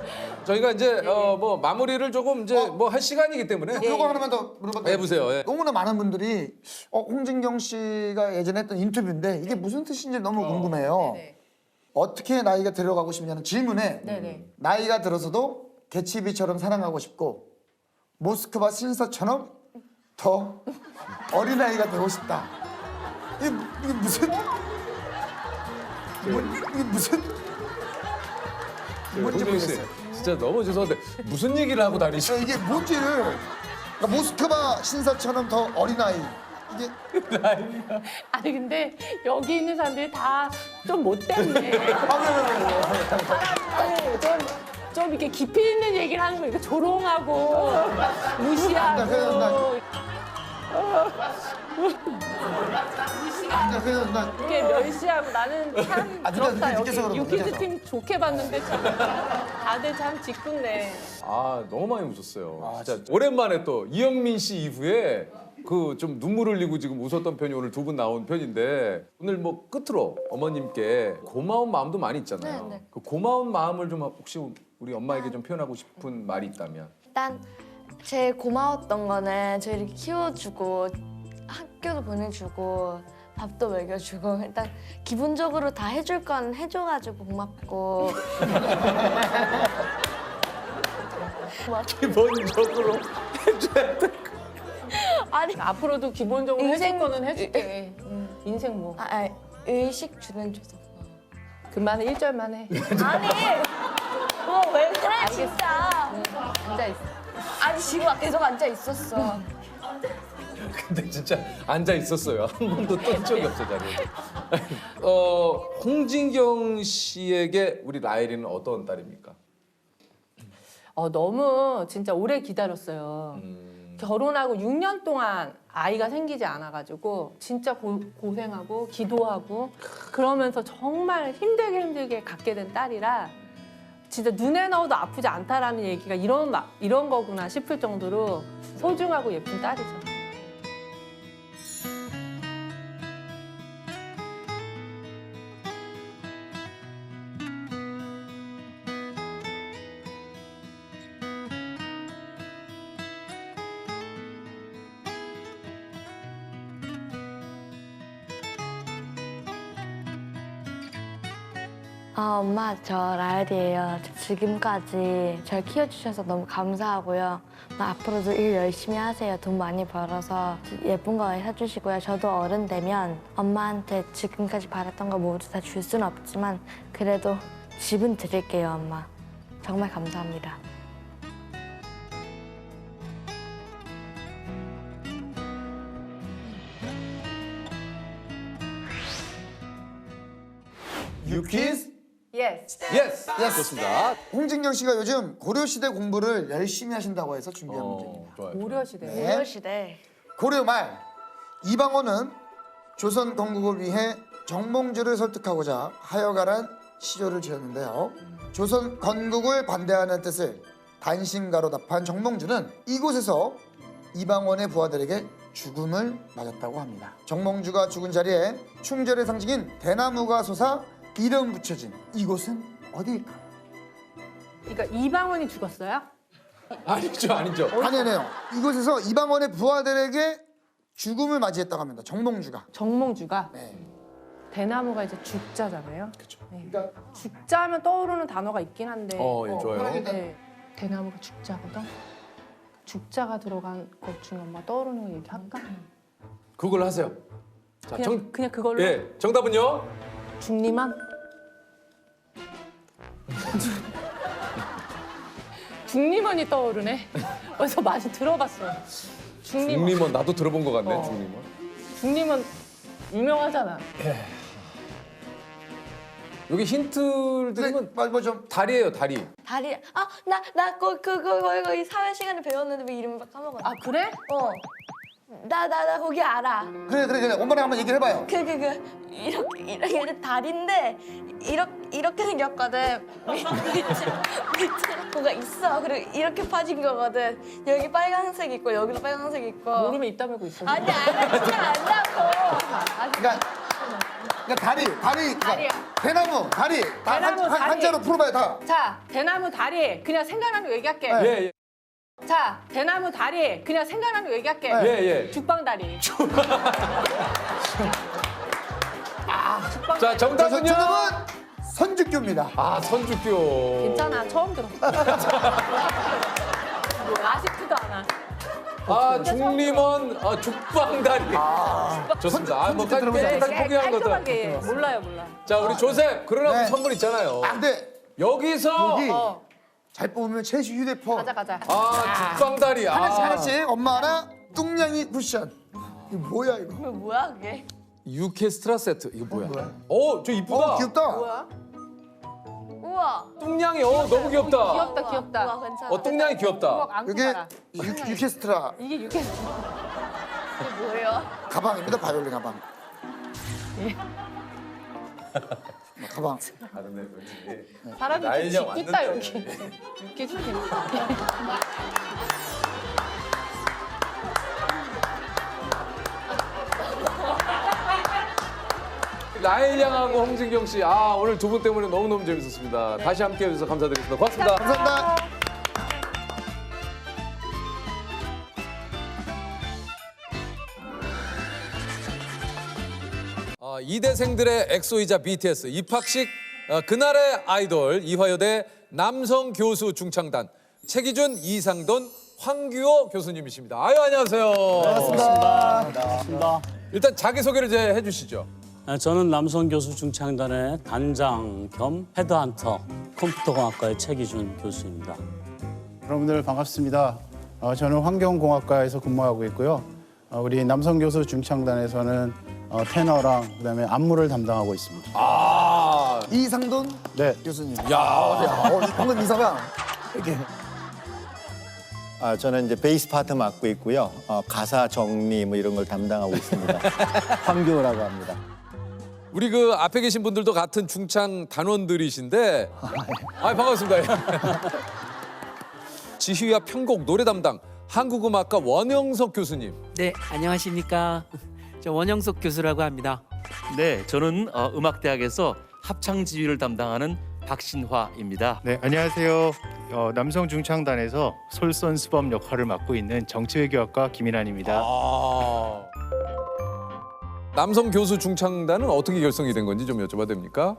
저희가 이제 뭐 마무리를 조금 이제 뭐 할 시간이기 때문에 요거 하나만 더 물어봐도 해보세요. 예. 너무나 많은 분들이 홍진경 씨가 예전에 했던 인터뷰인데 이게 무슨 뜻인지 너무 궁금해요. 어떻게 나이가 들어가고 싶냐는 질문에 나이가 들어서도 개츠비처럼 사랑하고 싶고 모스크바 신사처럼 더 어린아이가 되고 싶다. 이게 무슨 이게 무슨 뭔지 홍진경 씨 모르겠어요. 진짜 너무 죄송한데 무슨 얘기를 하고 다니시죠? 이게 뭔지를 그러니까 모스크바 신사처럼 더 어린아이 이게 아니 근데 여기 있는 사람들이 다 좀 못됐네. 사람들 좀 이렇게 깊이 있는 얘기를 하는 거 이렇게 조롱하고 무시하고 이렇게 멸시하고 나는 참 그렇다. 여기 유퀴즈 팀 좋게 봤는데 참 다들 참 짓궂네. 아 너무 많이 웃었어요. 진짜 오랜만에 또 이영민 씨 이후에 그 좀 눈물 흘리고 지금 웃었던 편이 오늘 두 분 나온 편인데 오늘 뭐 끝으로 어머님께 고마운 마음도 많이 있잖아요. 네. 그 고마운 마음을 좀 혹시 우리 엄마에게 좀 표현하고 싶은 말이 있다면. 일단 제일 고마웠던 거는 저희를 키워주고 학교도 보내주고 밥도 먹여주고 일단 기본적으로 다 해줄 건 해줘가지고 고맙고 기본적으로 해줘야 돼. 아니 앞으로도 기본적으로 해줄 인생- 거는 해줄게. 인생 뭐. 의식 주는 줘서 그만해 1절만 해. 아니 왜 그래 진짜 앉아 있어. 아니 지금 계속 앉아 있었어 근데 진짜 앉아 있었어요. 한 번도 뜬 적이 없어 자리에. 홍진경 씨에게 우리 라일이는 어떤 딸입니까? 너무 진짜 오래 기다렸어요. 결혼하고 6년 동안 아이가 생기지 않아가지고 진짜 고생하고 기도하고 그러면서 정말 힘들게 갖게 된 딸이라 진짜 눈에 넣어도 아프지 않다라는 얘기가 이런 거구나 싶을 정도로 소중하고 예쁜 딸이죠. 엄마, 저 라엘이에요. 지금까지 절 키워주셔서 너무 감사하고요. 앞으로도 일 열심히 하세요. 돈 많이 벌어서 예쁜 거 사주시고요. 저도 어른 되면 엄마한테 지금까지 바랬던 거 모두 다 줄 수는 없지만 그래도 집은 드릴게요, 엄마. 정말 감사합니다. 유키스? 예스. 예스. 좋습니다. 홍진경 씨가 요즘 고려시대 공부를 열심히 하신다고 해서 준비한 문제입니다. 좋아요. 고려시대. 네. 고려시대. 고려 말 이방원은 조선 건국을 위해 정몽주를 설득하고자 하여가란 시조를 지었는데요. 조선 건국을 반대하는 뜻을 단신가로 답한 정몽주는 이곳에서 이방원의 부하들에게 죽음을 맞았다고 합니다. 정몽주가 죽은 자리에 충절의 상징인 대나무가 솟아 이름 붙여진 이곳은 어디일까요? 그러니까 이방원이 죽었어요? 아니죠. 아니에요. 이곳에서 이방원의 부하들에게 죽음을 맞이했다고 합니다. 정몽주가. 정몽주가? 네. 대나무가 이제 죽자잖아요. 그렇죠. 네. 그러니까 죽자 하면 떠오르는 단어가 있긴 한데 예, 좋아요. 네. 대나무가 죽자거든? 죽자가 들어간 것 중에 엄마 떠오르는 거 얘기할까? 그걸 하세요. 자, 그냥 그걸로? 예, 정답은요? 중리만? 중리만이 떠오르네. 어디서 많이 들어봤어. 중리먼 나도 들어본 것 같네. 중리먼. 중리만 유명하잖아. 여기 힌트를 드리면 좀 다리예요, 다리. 다리. 나 그거 이 사회 시간에 배웠는데 왜 이름을 까먹었어? 아 그래? 나 거기 알아. 그래. 엄마랑 한번 얘기를 해봐요. 이렇게 다리인데 이렇게 생겼거든. 밑에 뭐가 있어. 그리고 이렇게 빠진 거거든. 여기 빨간색 있고 여기도 빨간색 있고. 모르면 입 다물고 있어. 아니 알았지 않냐고. 그러니까 다리. 다리야. 대나무, 다리. 대나무, 다리. 한자로 풀어봐요, 다. 자, 대나무 다리. 그냥 생각나는 거 얘기할게. 예. 자, 대나무 다리. 그냥 생각나는 거 얘기할게. 예. 죽방 다리. 죽방 자, 정답은요? 정답은 선주교입니다. 아, 선주교. 괜찮아. 처음 들어. 아쉽지도 않아. 중림원 죽방다리. 좋습니다. 뭐 깨끗하게 포기한 거죠. 깔끔하게. 몰라. 자, 우리 조셉. 그러나 선물 있잖아요. 근데 여기서 여기 잘 뽑으면 최시 휴대폰. 가자. 죽방다리. 하나씩 엄마 하나, 뚱냥이 쿠션. 이거 뭐야 이거? 뭐야 그게? 유케스트라 세트. 이거 뭐야? 저 이쁘다. 귀엽다. 뭐야? 우와. 뚱냥이 너무 귀엽다. 귀엽다. 우와, 괜찮아. 뚱냥이 귀엽다. 이게 유케스트라 이게 유케스트라. 이게 뭐예요? 가방입니다. 바이올린 가방. 가방. 사람이 나이가 좀 짓궂다 왔는데. 여기. 유케스트라. 라일 양하고 홍진경 씨, 오늘 두 분 때문에 너무너무 재밌었습니다. 다시 함께 해주셔서 감사드리겠습니다. 고맙습니다. 감사합니다. 이대생들의 엑소이자 BTS 입학식 그날의 아이돌 이화여대 남성 교수 중창단 최기준, 이상돈, 황규호 교수님이십니다. 안녕하세요. 반갑습니다. 일단 자기소개를 이제 해주시죠. 저는 남성 교수 중창단의 단장 겸 헤드헌터 컴퓨터공학과의 최기준 교수입니다. 여러분들 반갑습니다. 저는 환경공학과에서 근무하고 있고요. 우리 남성 교수 중창단에서는 테너랑 그다음에 안무를 담당하고 있습니다. 이상돈 네. 교수님. 야, 방금 이사가 이렇게. 저는 이제 베이스 파트 맡고 있고요. 가사 정리 뭐 이런 걸 담당하고 있습니다. 황교라고 합니다. 우리 그 앞에 계신 분들도 같은 중창 단원들이신데, 반갑습니다. 지휘와 편곡, 노래 담당 한국음악과 원영석 교수님. 네, 안녕하십니까. 저 원영석 교수라고 합니다. 네, 저는 음악대학에서 합창 지휘를 담당하는 박신화입니다. 네, 안녕하세요. 남성 중창단에서 솔선수범 역할을 맡고 있는 정치외교학과 김인환입니다. 남성 교수 중창단은 어떻게 결성이 된 건지 좀 여쭤봐도 됩니까?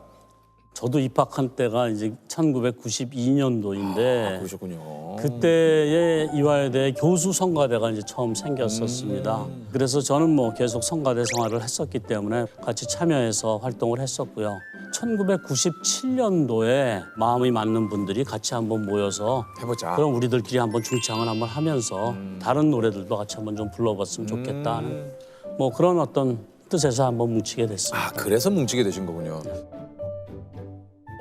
저도 입학한 때가 이제 1992년도인데 그러셨군요. 그때에 이화여대 교수 성가대가 이제 처음 생겼었습니다. 그래서 저는 뭐 계속 성가대 생활을 했었기 때문에 같이 참여해서 활동을 했었고요. 1997년도에 마음이 맞는 분들이 같이 한번 모여서 해보자. 그럼 우리들끼리 한번 중창을 한번 하면서 다른 노래들도 같이 한번 좀 불러봤으면 좋겠다 하는 뭐 그런 어떤 뜻에서 한번 뭉치게 됐습니다. 그래서 뭉치게 되신 거군요.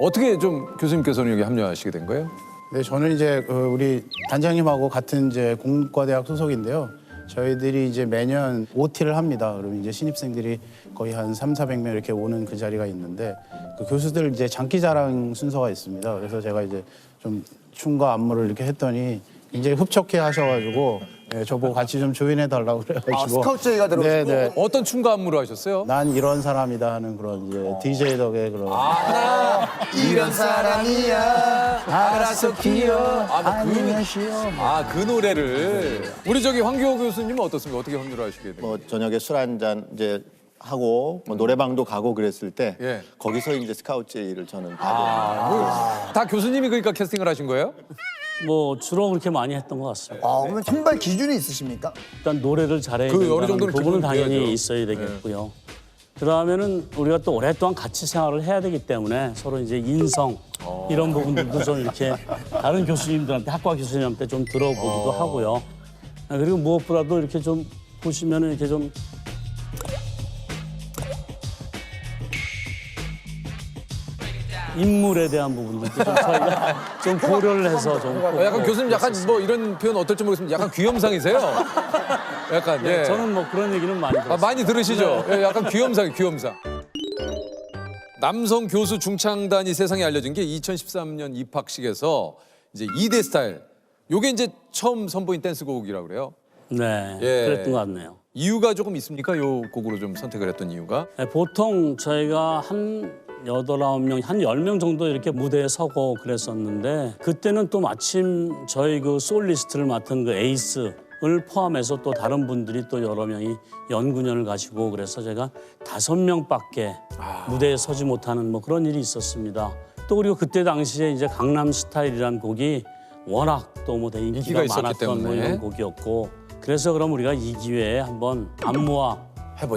어떻게 좀 교수님께서는 여기 합류하시게 된 거예요? 네, 저는 이제 우리 단장님하고 같은 이제 공과대학 소속인데요. 저희들이 이제 매년 OT를 합니다. 그러면 이제 신입생들이 거의 한 300~400명 이렇게 오는 그 자리가 있는데 그 교수들 이제 장기자랑 순서가 있습니다. 그래서 제가 이제 좀 춤과 안무를 이렇게 했더니 굉장히 흡족해 하셔가지고 저보고 같이 좀 조인해달라고 그래가지고. 스카우트 제의가 들어오시고. 네네. 어떤 춤과 안무를 하셨어요? 난 이런 사람이다 하는 그런 이제 DJ 덕의 그런. 이런 사람이야. 알아서 키워. 아니면 쉬어. 그 노래를. 우리 저기 황교호 교수님은 어떻습니까? 어떻게 합류를 하시게 돼요? 저녁에 술 한잔 이제 하고 노래방도 가고 그랬을 때 거기서 이제 스카우트 제의를 저는 받아요. 다 교수님이 그러니까 캐스팅을 하신 거예요? 뭐 주로 그렇게 많이 했던 것 같습니다. 그러면 선발 기준이 있으십니까? 일단 노래를 잘해야 어느 된다는 정도는 부분은 기본은 당연히 돼야죠. 있어야 되겠고요. 그다음에는 우리가 또 오랫동안 같이 생활을 해야 되기 때문에 서로 이제 인성 이런 부분들도 좀 이렇게 다른 교수님들한테 학과 교수님한테 좀 들어보기도 하고요. 그리고 무엇보다도 이렇게 좀 보시면은 이렇게 좀 인물에 대한 부분들도 좀 저희가 좀 고려를 해서 좀 약간 교수님 약간 뭐 이런 표현 어떨지 모르겠습니다. 약간 귀염상이세요? 약간 네, 저는 뭐 그런 얘기는 많이 들었어요. 많이 들으시죠? 약간 귀염상이 귀염상. 남성 교수 중창단이 세상에 알려진 게 2013년 입학식에서 이제 2대 스타일. 요게 이제 처음 선보인 댄스곡이라고 그래요. 네, 예. 그랬던 것 같네요. 이유가 조금 있습니까? 요 곡으로 좀 선택을 했던 이유가? 네, 보통 저희가 한 8, 9명, 한 10명 정도 이렇게 무대에 서고 그랬었는데 그때는 또 마침 저희 그 솔리스트를 맡은 그 에이스를 포함해서 또 다른 분들이 또 여러 명이 연구년을 가시고 그래서 제가 5명밖에 무대에 서지 못하는 뭐 그런 일이 있었습니다. 또 그리고 그때 당시에 이제 강남 스타일이라는 곡이 워낙 또 뭐 인기가 있었기 많았던 뭐 때문에. 이런 곡이었고 그래서 그럼 우리가 이 기회에 한번 안무와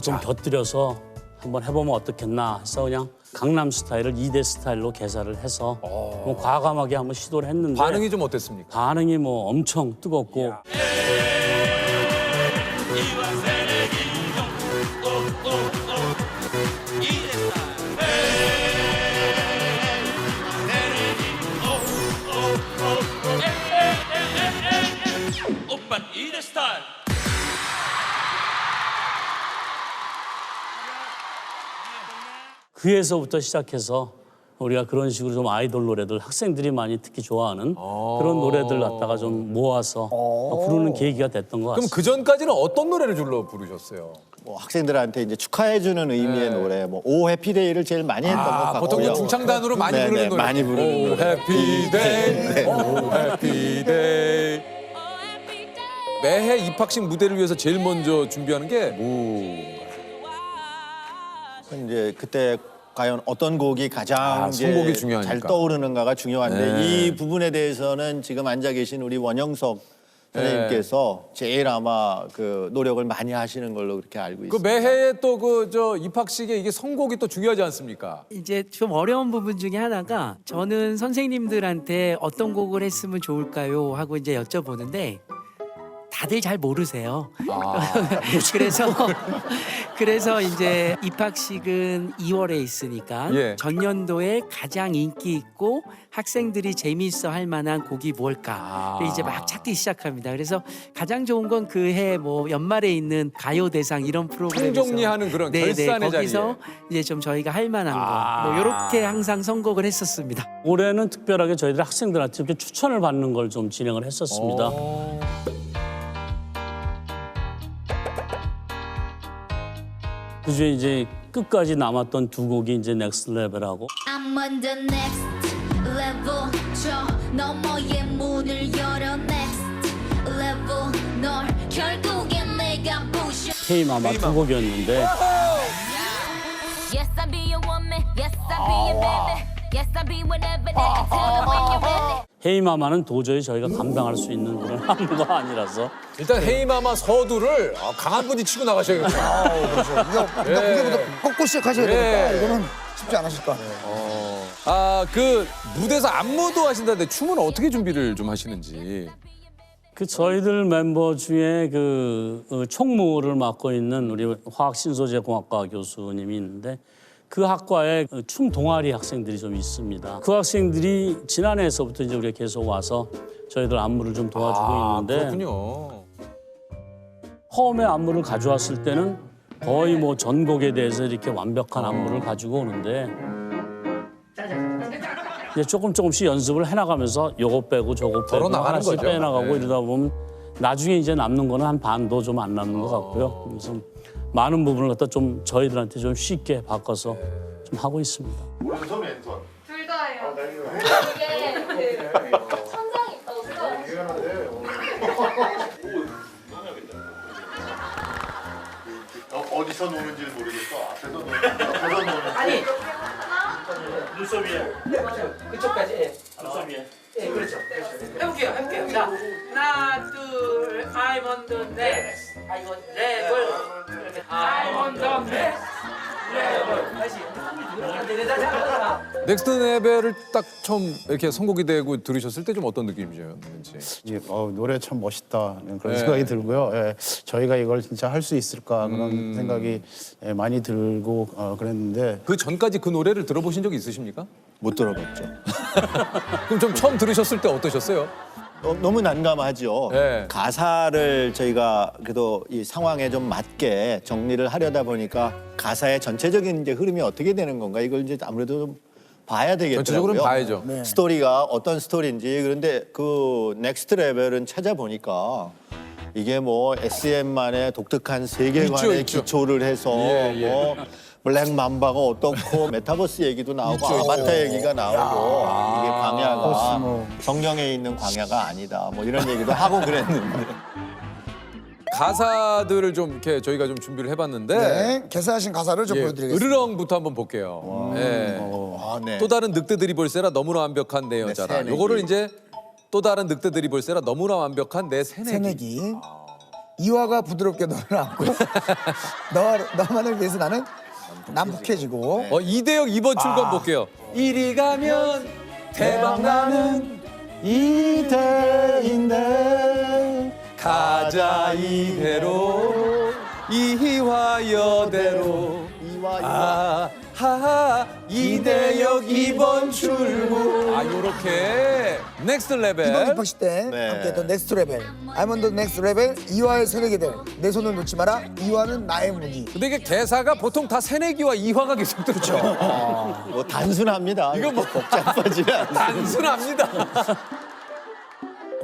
좀 곁들여서 한번 해보면 어떻겠나 해서 그냥 강남 스타일을 2대 스타일로 개사를 해서 뭐 과감하게 한번 시도를 했는데 반응이 좀 어땠습니까? 반응이 뭐 엄청 뜨겁고 오빤 이대 스타일. 그에서부터 시작해서 우리가 그런 식으로 좀 아이돌 노래들 학생들이 많이 특히 좋아하는 그런 노래들 갖다가 좀 모아서 부르는 계기가 됐던 것 그럼 같습니다. 그 전까지는 어떤 노래를 줄로 부르셨어요? 뭐 학생들한테 이제 축하해주는 의미의 노래, 뭐 오 해피데이를 제일 많이 했던 것 같고요. 보통 중창단으로 많이 네, 부르는 네, 노래. 많이 부르는 오 노래. 해피데이, 오 해피데이. 매해 입학식 무대를 위해서 제일 먼저 준비하는 게 뭐? 이제 그때 과연 어떤 곡이 가장 이제 선곡이 중요하니까. 잘 떠오르는가가 중요한데 네. 이 부분에 대해서는 지금 앉아 계신 우리 원영석 선생님께서 제일 아마 그 노력을 많이 하시는 걸로 그렇게 알고 그 있습니다. 매해 또 그 저 입학식에 이게 선곡이 또 중요하지 않습니까? 이제 좀 어려운 부분 중에 하나가 저는 선생님들한테 어떤 곡을 했으면 좋을까요? 하고 이제 여쭤보는데 다들 잘 모르세요. 아. 그래서 이제 입학식은 2월에 있으니까 예. 전년도에 가장 인기 있고 학생들이 재미있어 할 만한 곡이 뭘까 이제 막 찾기 시작합니다. 그래서 가장 좋은 건 그 해 뭐 연말에 있는 가요 대상 이런 프로그램에서 총정리하는 그런 결산의 거기서 자리에. 이제 좀 저희가 할 만한 거 뭐 이렇게 항상 선곡을 했었습니다. 올해는 특별하게 저희들 학생들한테 이렇게 추천을 받는 걸 좀 진행을 했었습니다. 그중에 이제 끝까지 남았던 두 곡이 이제 넥스트 레벨하고 I'm on the next level 저 너머의 문을 열어 next level 널 결국엔 내가 부셔 K마마 두 곡이었는데 Yes I be your woman Yes I be your baby Yes I be whatever they can tell me when you're ready 헤이마마는 도저히 저희가 감당할 수 있는 그런 안무가 아니라서 일단 헤이마마 서두를 강한 분이 치고 나가셔야겠죠. 그렇죠. 이거 무대부터 꺾고 시작하셔야 되니까 이거는 쉽지 않으실 거 아니에요. 그 무대에서 안무도 하신다는데 춤은 어떻게 준비를 좀 하시는지. 그 저희들 멤버 중에 그 총무를 맡고 있는 우리 화학신소재공학과 교수님이 있는데 그 학과에 춤 동아리 학생들이 좀 있습니다. 그 학생들이 지난해에서부터 이제 우리가 계속 와서 저희들 안무를 좀 도와주고 있는데 그렇군요. 처음에 안무를 가져왔을 때는 거의 뭐 전곡에 대해서 이렇게 완벽한 안무를 가지고 오는데 이제 조금씩 연습을 해나가면서 요거 빼고 저거 빼고 덜어나가는 하나씩 거죠. 빼나가고 네. 이러다 보면 나중에 이제 남는 거는 한 반도 좀 안 남는 것 같고요. 그래서 많은 부분을 갖다 좀 저희들한테 좀 쉽게 바꿔서 좀 하고 있습니다. 왼손 왼손. 둘 다예요 이게 천장이 있다고 생각해요 어디서 노는지 모르겠어. 앞에서 노는지 옆에서 노는지. 아니 눈썹 위에 그쪽까지 눈썹 위에 그렇죠. 해볼게요. 자 하나 둘 I'm on the next I'm on level I'm on the next level 다시 넥스트 레벨을 딱 처음 이렇게 선곡이 되고 들으셨을 때 좀 어떤 느낌이셨는지. 노래 참 멋있다 그런 네. 생각이 들고요. 예, 저희가 이걸 진짜 할 수 있을까 그런 생각이 많이 들고 그랬는데 그 전까지 그 노래를 들어보신 적이 있으십니까? 못 들어봤죠. 그럼 좀 처음 들으셨을 때 어떠셨어요? 너무 난감하죠. 네. 가사를 저희가 그래도 이 상황에 좀 맞게 정리를 하려다 보니까 가사의 전체적인 이제 흐름이 어떻게 되는 건가 이걸 이제 아무래도 좀 봐야 되겠더라고요. 전체적으로는 봐야죠. 네. 스토리가 어떤 스토리인지. 그런데 그 넥스트 레벨은 찾아보니까 이게 뭐 SM만의 독특한 세계관에 있죠. 기초를 해서 예. 뭐 블랙 맘바가 어떻고 메타버스 얘기도 나오고 아바타 얘기가 나오고 이게 광야가 성경에 있는 광야가 아니다 뭐 이런 얘기도 하고 그랬는데 가사들을 좀 이렇게 저희가 좀 준비를 해봤는데 네, 개사하신 가사를 좀 보여드리겠습니다. 으르렁부터 한번 볼게요. 네. 네. 또 다른 늑대들이 볼세라 너무나 완벽한 내 여자라. 새내기. 요거를 이제 또 다른 늑대들이 볼세라 너무나 완벽한 내 새내기. 새내기. 이화가 부드럽게 너를 안고 너만을 위해서 나는 난폭해지고 이대혁 2번 출간 볼게요. 이리 가면 대박 나는 이대인데 가자 이대로 이화여대로 아하 이대혁 2번 출구 요렇게 넥스트 레벨 이번 입학식 때 함께했던 넥스트 레벨 I'm on the next level 이화의 새내기들 내 손을 놓지 마라 이화는 나의 무기. 근데 이게 개사가 보통 다 새내기와 이화가 계속 들죠. 뭐 단순합니다. 이거 뭐 복잡하지 않아요. 단순합니다.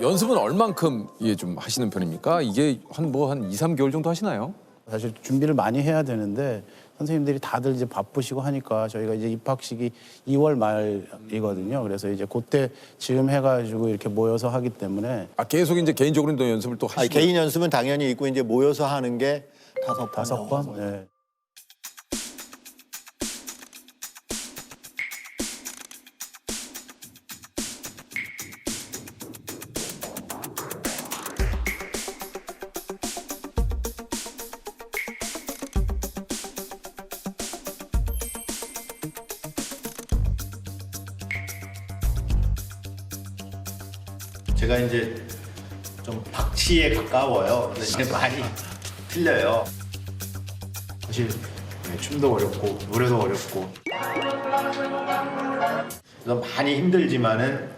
연습은 얼만큼 좀 하시는 편입니까? 이게 한 2, 3개월 정도 하시나요? 사실 준비를 많이 해야 되는데 선생님들이 다들 이제 바쁘시고 하니까 저희가 이제 입학식이 2월 말이거든요. 그래서 이제 그때 지금 해가지고 이렇게 모여서 하기 때문에 계속 이제 개인적으로 또 연습을 또 하시고 개인 연습은 당연히 있고 이제 모여서 하는 게 5번. 네. 제가 이제 좀 박치에 가까워요. 근데 이게 많이 틀려요. 사실 춤도 어렵고 노래도 어렵고 그래서 많이 힘들지만은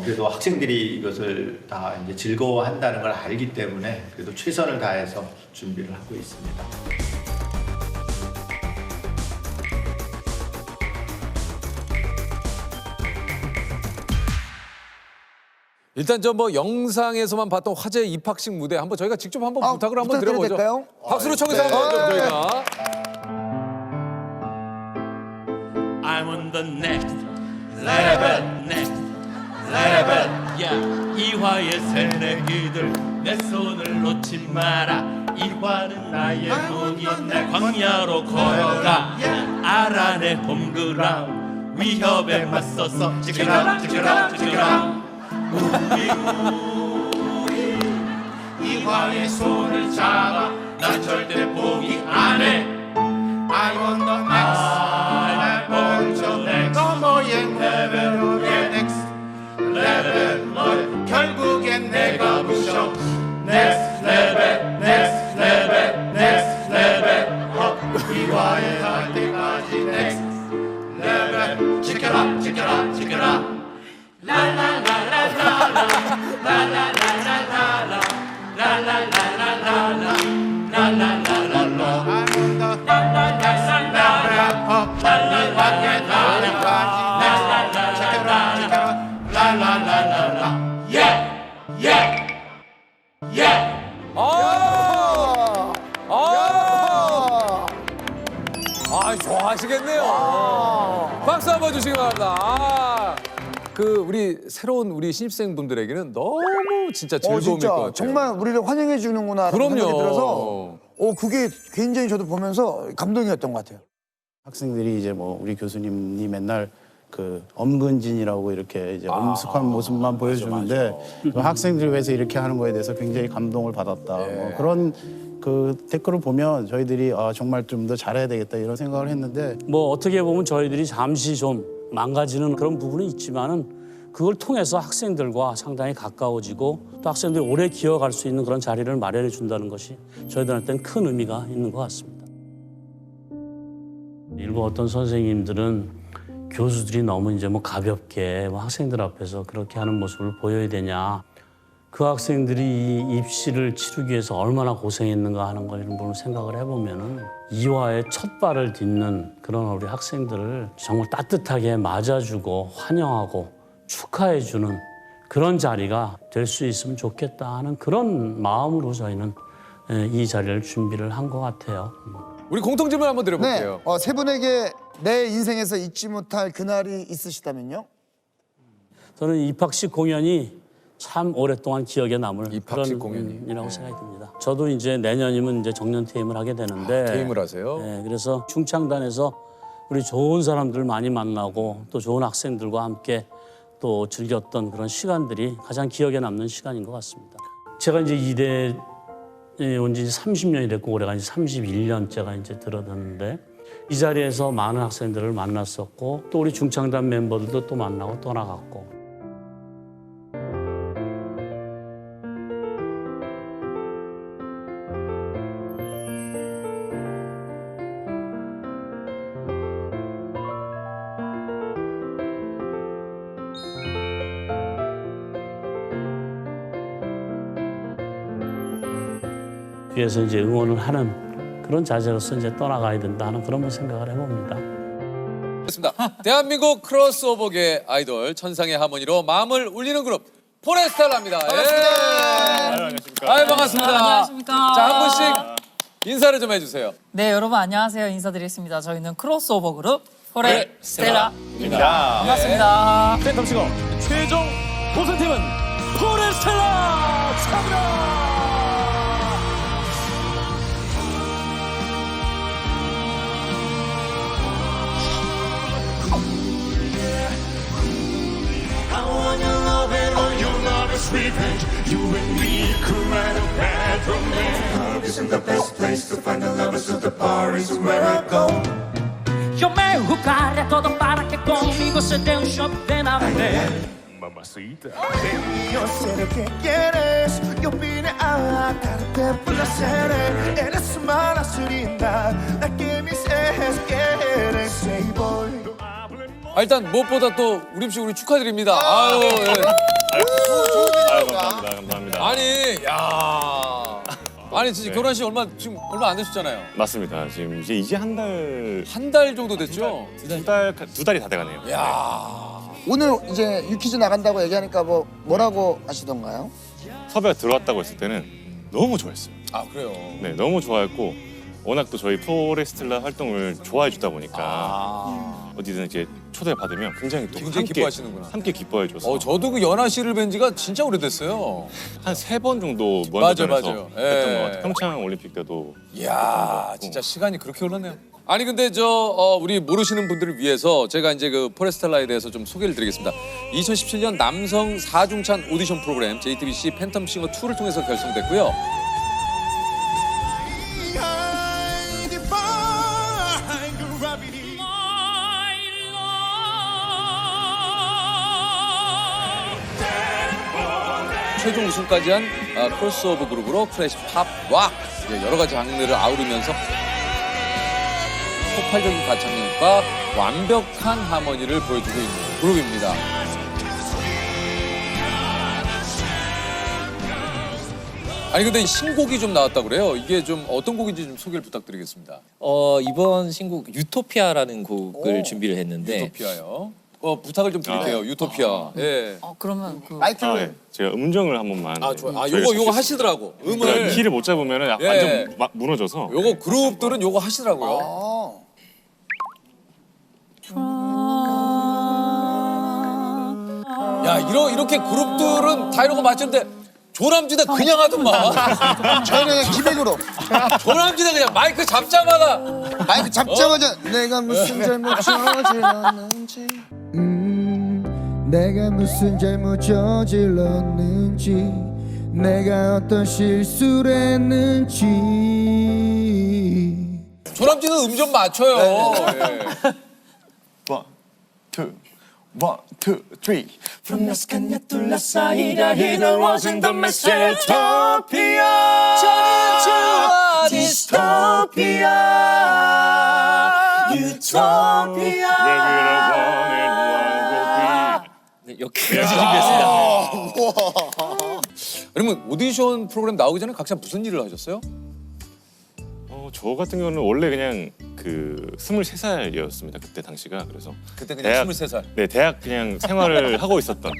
그래도 학생들이 이것을 다 이제 즐거워한다는 걸 알기 때문에 그래도 최선을 다해서 준비를 하고 있습니다. 일단 저 뭐 영상에서만 봤던 화제 입학식 무대 한번 저희가 직접 한번 부탁을 한번 부탁드려도 드려보죠. 될까요? 박수로 청해서 한번 좀 저희가. I'm on the next level, next level. Yeah. 이화의 새내기들 내 손을 놓지 마라. 이화는 나의 무기. 내 광야로 걸어가. 알아 내 홈그라운드. 위협에 맞서서 지켜라 지켜라 지켜라. 우리 이화의 손을 잡아. 난 절대 포기 안 해. I want the next. I want the next. 너머의 레벨의 next level. 결국엔 내가 부셔. Next level, next level, next level. 이화에 갈 때까지 next level. 지켜라, 지켜라, 지켜라. 라라라라라라, 라라라라라라, 라라라라라라, 라라라라라. 좋아하시겠네요. 박수 한번 주시기 바랍니다. 그 우리 새로운 우리 신입생분들에게는 너무 진짜 즐거움일 진짜 것 같아요. 정말 우리를 환영해 주는구나 그럼요. 생각이 들어서 그게 굉장히 저도 보면서 감동이었던 것 같아요. 학생들이 이제 뭐 우리 교수님이 맨날 그 엄근진이라고 이렇게 이제 엄숙한 모습만 보여주는데 그 학생들을 위해서 이렇게 하는 거에 대해서 굉장히 감동을 받았다. 뭐 그런 그 댓글을 보면 저희들이 정말 좀 더 잘해야 되겠다 이런 생각을 했는데 뭐 어떻게 보면 저희들이 잠시 좀 망가지는 그런 부분이 있지만은 그걸 통해서 학생들과 상당히 가까워지고 또 학생들이 오래 기억할 수 있는 그런 자리를 마련해 준다는 것이 저희들한테는 큰 의미가 있는 것 같습니다. 일부 어떤 선생님들은 교수들이 너무 이제 뭐 가볍게 뭐 학생들 앞에서 그렇게 하는 모습을 보여야 되냐. 그 학생들이 이 입시를 치르기 위해서 얼마나 고생했는가 하는 걸 이런 부분을 생각을 해보면은 이화의 첫 발을 딛는 그런 우리 학생들을 정말 따뜻하게 맞아주고 환영하고 축하해주는 그런 자리가 될 수 있으면 좋겠다 하는 그런 마음으로 저희는 이 자리를 준비를 한 것 같아요. 우리 공통 질문 한번 드려볼게요. 네, 세 분에게 내 인생에서 잊지 못할 그날이 있으시다면요? 저는 입학식 공연이 참 오랫동안 기억에 남을 입학식 그런 공연이. 이라고 생각이 듭니다. 저도 이제 내년이면 이제 정년 퇴임을 하게 되는데 퇴임을 하세요? 네, 그래서 중창단에서 우리 좋은 사람들 많이 만나고 또 좋은 학생들과 함께 또 즐겼던 그런 시간들이 가장 기억에 남는 시간인 것 같습니다. 제가 이제 이대에 온 지 30년이 됐고 올해가 이제 31년째가 이제 들어섰는데 이 자리에서 많은 학생들을 만났었고 또 우리 중창단 멤버들도 또 만나고 떠나갔고 뒤에서 이제 응원을 하는 그런 자세로서 이제 떠나가야 된다 하는 그런 생각을 해봅니다. 그렇습니다. 대한민국 크로스오버계 아이돌 천상의 하모니로 마음을 울리는 그룹 포레스텔라입니다. 반갑습니다. 아유, 반갑습니다. 안녕하십니까. 자, 한 분씩 인사를 좀 해주세요. 네, 여러분 안녕하세요. 인사드리겠습니다. 저희는 크로스오버 그룹 포레스텔라입니다. 반갑습니다. 팬텀 싱어 최종 우승팀은 포레스텔라 축하합니다. Revenge. You and me could write a bad romance. Love isn't the best place to find the lovers, so the bar is where I go. Io me uguale a todo para che conmigo se te un shot de nave. mamacita. Yo sé lo que quieres, yo vine a darte placeres. Eres mala, linda, la que mis ejes quieren. Say boy. 일단 무엇보다 또 우림 씨 우리 축하드립니다. 아유, 예. 감사합니다. 아니, 야. 아니 진짜 결혼한 지 지금 얼마 안 되셨잖아요. 맞습니다. 지금 이제 한 달 정도 됐죠? 두 달이 다 돼가네요. 야. 오늘 이제 유퀴즈 나간다고 얘기하니까 뭐라고 하시던가요? 섭외가 들어왔다고 했을 때는 너무 좋아했어요. 아 그래요? 네, 너무 좋아했고 워낙 또 저희 포레스텔라 활동을 좋아해 주다 보니까 어디든 이제 초대 받으면 굉장히 기뻐하시는구나. 함께 기뻐해 줘서. 저도 그 연하 씨를 뵌 지가 진짜 오래됐어요. 한 3번 정도 맞아. 무한도전에서 했던 예. 것 같아요. 평창 올림픽 때도. 이야, 진짜 시간이 그렇게 흘렀네요. 아니 근데 우리 모르시는 분들을 위해서 제가 이제 그 포레스텔라에 대해서 좀 소개를 드리겠습니다. 2017년 남성 4중찬 오디션 프로그램 JTBC 팬텀 싱어 2를 통해서 결성됐고요. 최종 우승까지 한 크로스오버 그룹으로 클래식, 팝, 락 여러 가지 장르를 아우르면서 폭발적인 가창력과 완벽한 하모니를 보여주고 있는 그룹입니다. 아니 근데 신곡이 좀 나왔다고 그래요. 이게 좀 어떤 곡인지 좀 소개를 부탁드리겠습니다. 이번 신곡 유토피아라는 곡을 준비를 했는데 유토피아요. 부탁을 좀 드릴게요. 유토피아. 예. 그러면 그 네. 제가 음정을 한 번만. 좋아요. 요거 하시더라고. 음을 키를 못 잡으면 완전 무너져서. 요거 그룹들은 요거 하시더라고요. 야, 이렇게 그룹들은 다 이런 거 맞추는데 조남지대 그냥 하더만. 저희는 그냥 기백으로. 조남지대 그냥 마이크 잡자마자. 마이크 잡자마자 내가 무슨 잘못 저질렀는지 내가 무슨 잘못 저질렀는지 내가 어떤 실수를 했는지 조남지는 음좀 맞춰요. One, two, three. From las cañas to la salida, hidden was in the Mesotopia. 저는 좋아, dystopia, utopia. 네, 여기까지 준비했습니다. 그러면 오디션 프로그램 나오기 전에 각자 무슨 일을 하셨어요? 저 같은 경우는 원래 그냥 그 23살이었습니다. 그때 당시가. 그래서 그때 그냥 23살. 네, 대학 그냥 생활을 하고 있었던.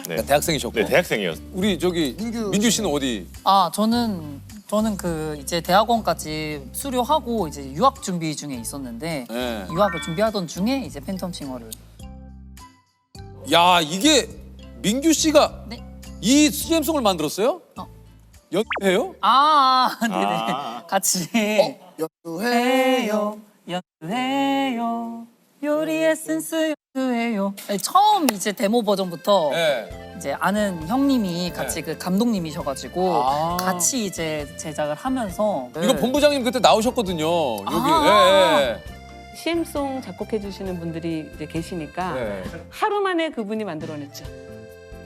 네. 대학생이셨고. 네, 대학생이었어요. 우리 저기 민규 씨는 어디? 저는 그 이제 대학원까지 수료하고 이제 유학 준비 중에 있었는데 유학을 준비하던 중에 이제 팬텀 싱어를. 야, 이게 민규 씨가 이 CM송을 만들었어요? 연주해요? 네네. 같이. 연주해요. 연주해요. 요리 에센스 연주해요. 처음 이제 데모 버전부터 이제 아는 형님이 같이 그 감독님이셔가지고 같이 이제 제작을 하면서. 이거 본부장님 그때 나오셨거든요. 여기. CM송 작곡해 주시는 분들이 이제 계시니까 하루 만에 그분이 만들어냈죠.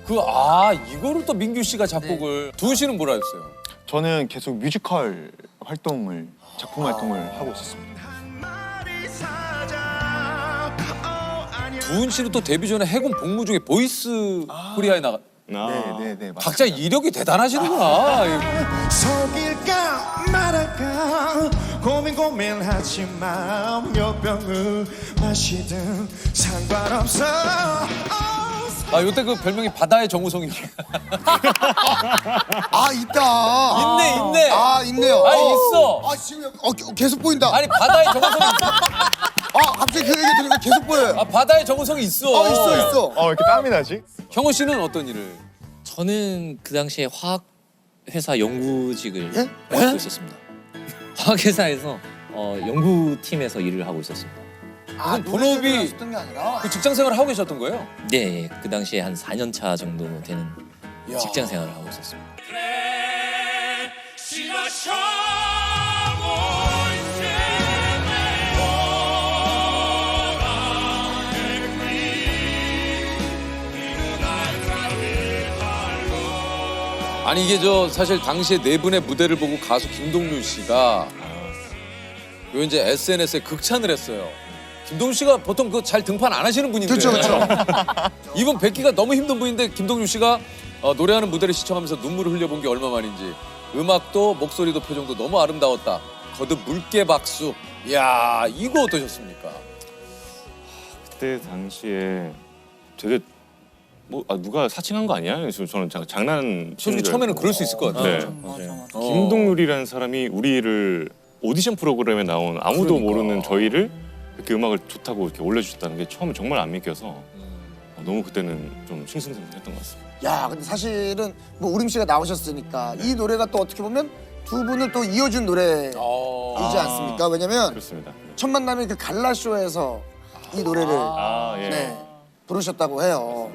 이거를 또 민규 씨가 작곡을. 두은 씨는 뭐라 했어요? 저는 계속 뮤지컬 활동을, 작품 활동을 하고 있었습니다. 두은 씨는 또 데뷔 전에 해군 복무 중에 보이스 코리아에 나가. 네. 각자 이력이 대단하시는구나. 속일까 말할까 고민하지만 몇 병을 마시든 상관없어. 요때 그 별명이 바다의 정우성이. 있다. 있네. 있네요. 있어. 지금 계속 보인다. 아니 바다의 정우성이 있어. 갑자기 그 얘기 들으니까 계속 보여요. 바다의 정우성이 있어. 있어. 왜 이렇게 땀이 나지? 형호 씨는 어떤 일을? 저는 그 당시에 화학 회사 연구직을 맡고 있었습니다. 화학 회사에서 연구팀에서 일을 하고 있었습니다. 그럼 본업이 그 직장 생활을 하고 계셨던 거예요? 네, 그 당시에 한 4년 차 정도 되는 직장 생활을 하고 있었습니다. 아니 이게 저 사실 당시에 네 분의 무대를 보고 가수 김동률 씨가 요 이제 SNS에 극찬을 했어요. 김동률 씨가 보통 그 잘 등판 안 하시는 분인데. 그렇죠, 그렇죠. 이분 뵙기가 너무 힘든 분인데 김동률 씨가 노래하는 무대를 시청하면서 눈물을 흘려본 게 얼마만인지. 음악도 목소리도 표정도 너무 아름다웠다. 거듭 물개 박수. 이야 이거 어떠셨습니까? 그때 당시에 되게 누가 사칭한 거 아니야? 그래서 저는 장난. 솔직히 처음에는 그럴 수 있을 것 같아요. 네. 김동률이라는 사람이 우리를 오디션 프로그램에 나온 아무도 모르는 저희를 이렇게 음악을 좋다고 이렇게 올려주셨다는 게 처음에 정말 안 믿겨서 너무 그때는 좀 싱숭생숭했던 것 같습니다. 야, 근데 사실은 뭐 우림 씨가 나오셨으니까 이 노래가 또 어떻게 보면 두 분을 또 이어준 노래이지 않습니까? 왜냐면 그렇습니다. 첫 만남이 그 갈라쇼에서 이 노래를 예. 네, 부르셨다고 해요.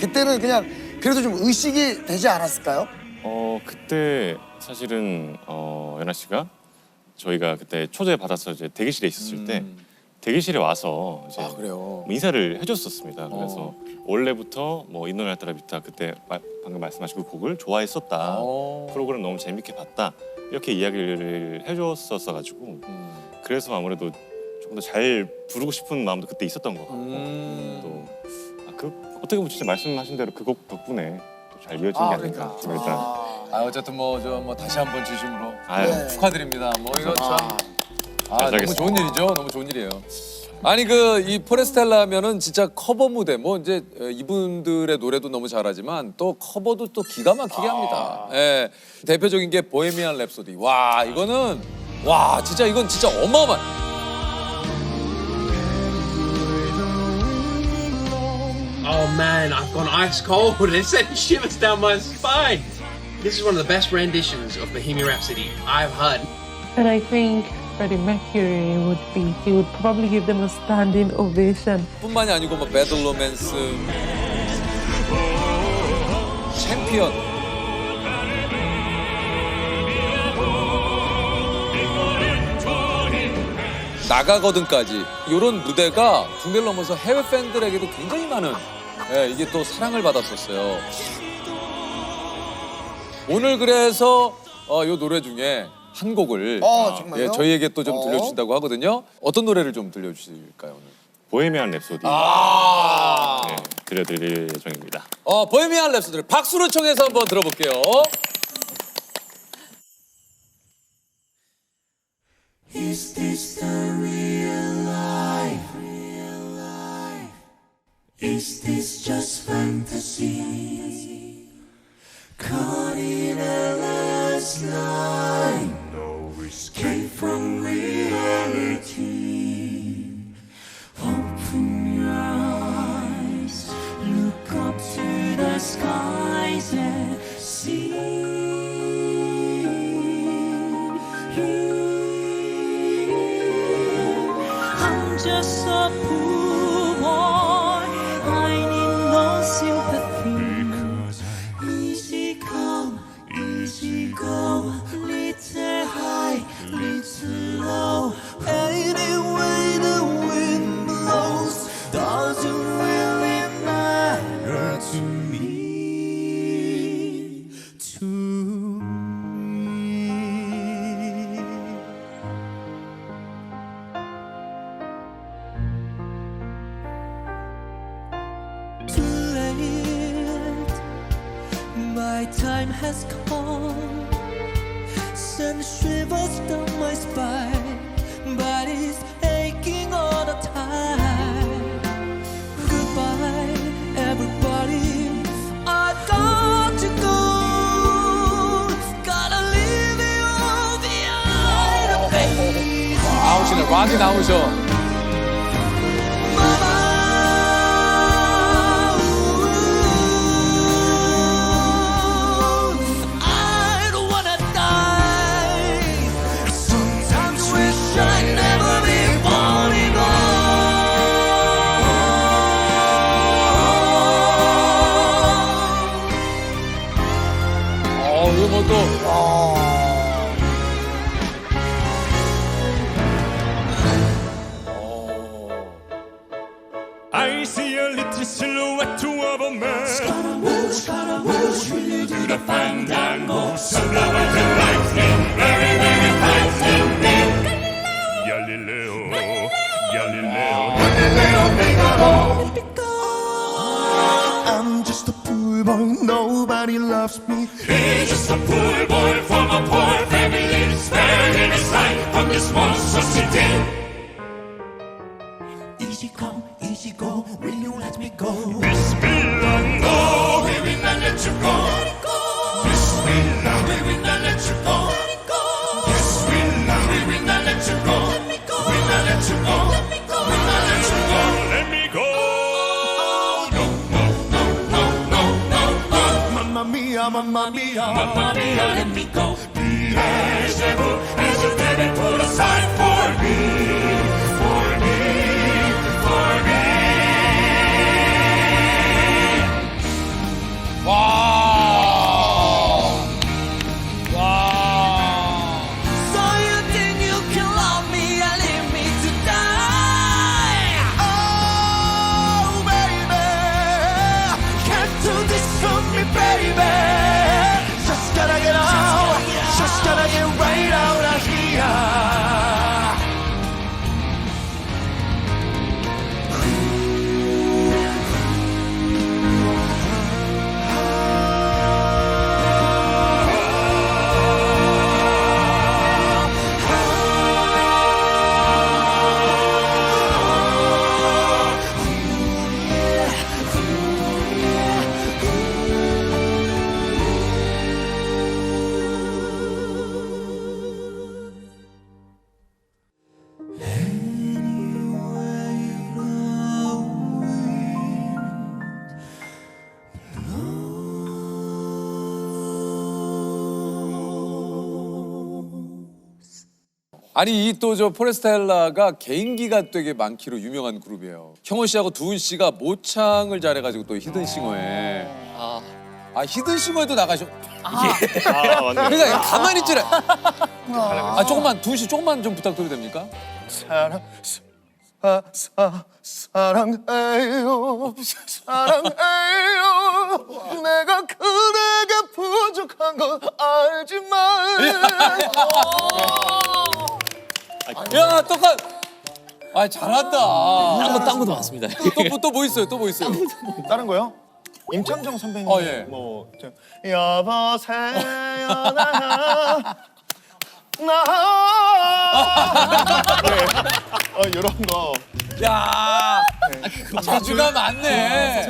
그때는 그냥 그래도 좀 의식이 되지 않았을까요? 그때 사실은 연아 씨가 저희가 그때 초대 받아서 이제 대기실에 있었을 때 대기실에 와서 이제 그래요? 인사를 해줬었습니다. 그래서 원래부터 뭐 이 노래 따라 비타 그때 방금 말씀하신 그 곡을 좋아했었다. 프로그램 너무 재밌게 봤다. 이렇게 이야기를 해줬었어가지고 그래서 아무래도 조금 더 잘 부르고 싶은 마음도 그때 있었던 것 같고 또 어떻게 보면 진짜 말씀하신 대로 그 곡 덕분에 잘 이어진 게 아닌가. 그러니까. 어쨌든 뭐 다시 한번 진심으로 네. 축하드립니다. 뭐 이거 참 너무 잘하겠습니다. 좋은 일이죠. 너무 좋은 일이에요. 아니 이 포레스텔라면은 진짜 커버 무대 뭐 이제 이분들의 노래도 너무 잘하지만 또 커버도 또 기가 막히게 합니다. 예. 대표적인 게 보헤미안 랩소디. 와 이거는 진짜 이건 진짜 어마어마한. Oh man, I've gone ice cold and sent shivers down my spine. This is one of the best renditions of Bohemian Rhapsody I've heard. And I think Freddie Mercury he would probably give them a standing ovation. 뿐만이 아니고 뭐 배드 로맨스, 챔피언. 나가거든까지 이런 무대가 국내를 넘어서 해외 팬들에게도 굉장히 많은 이게 또 사랑을 받았었어요. 오늘 그래서 이 노래 중에 한 곡을 정말요? 저희에게 또 좀 들려주신다고 하거든요. 어떤 노래를 좀 들려주실까요 오늘? 보헤미안 랩소디 네, 들려드릴 예정입니다. 보헤미안 랩소디를 박수로 청해서 한번 들어볼게요. Is this the real life? Is this just fantasy? Caught in a last night, no escape from reality. Open your eyes, look up to the skies and see. I'm just a poor boy, I need no sympathy. Easy come, easy go, little high, little low. Anyway the wind blows doesn't really matter to me. My time has come, send shivers down my spine, body's aching all the time. Goodbye, everybody, I got to go. Gotta leave you all behind, baby. 나오시네, 락이 나오셔. see a little silhouette of a man. Scaramouche, will you do the fandango? Some love and lightning, very, very frightening. Galileo, Galileo, Galileo, Figaro. I'm just a poor boy, nobody loves me. He's just a poor boy from a poor family, spared in his life from this monstrous city. Easy come, easy go, will you let me go? Bismillah, no, we will not let you go. Bismillah, we will not let you go. Bismillah, we will not let you go. We will not let you go. We will not let you go. Let me go. No, no, no, no, no, no, no. Mamma mia, mamma mia, Mamma mia, let me go. Beelzebub has a devil put aside for me, for me, for me. So you think you can love me and leave me to die? Oh, baby, can't do this to me, baby. Just gotta get out, just gotta get right out of here. 아니 이 또 저 포레스텔라가 개인기가 되게 많기로 유명한 그룹이에요. 형원 씨하고 두은 씨가 모창을 잘해가지고 또 히든싱어에 히든싱어에도 나가셔. 맞네. 그러니까 가만히 있지래. 조금만 두은 씨 조금만 좀 부탁드려도 됩니까? 사랑해요, 사랑해요. 내가 그대가 부족한 건 알지만. 야 똑같. 잘한다. 딴 것도 많습니다. 또 뭐 있어요? 또 뭐 있어요? 다른 거요? 임창정 선배님 예. 뭐 여보세요 나 이런 거. 야 재주가 많네.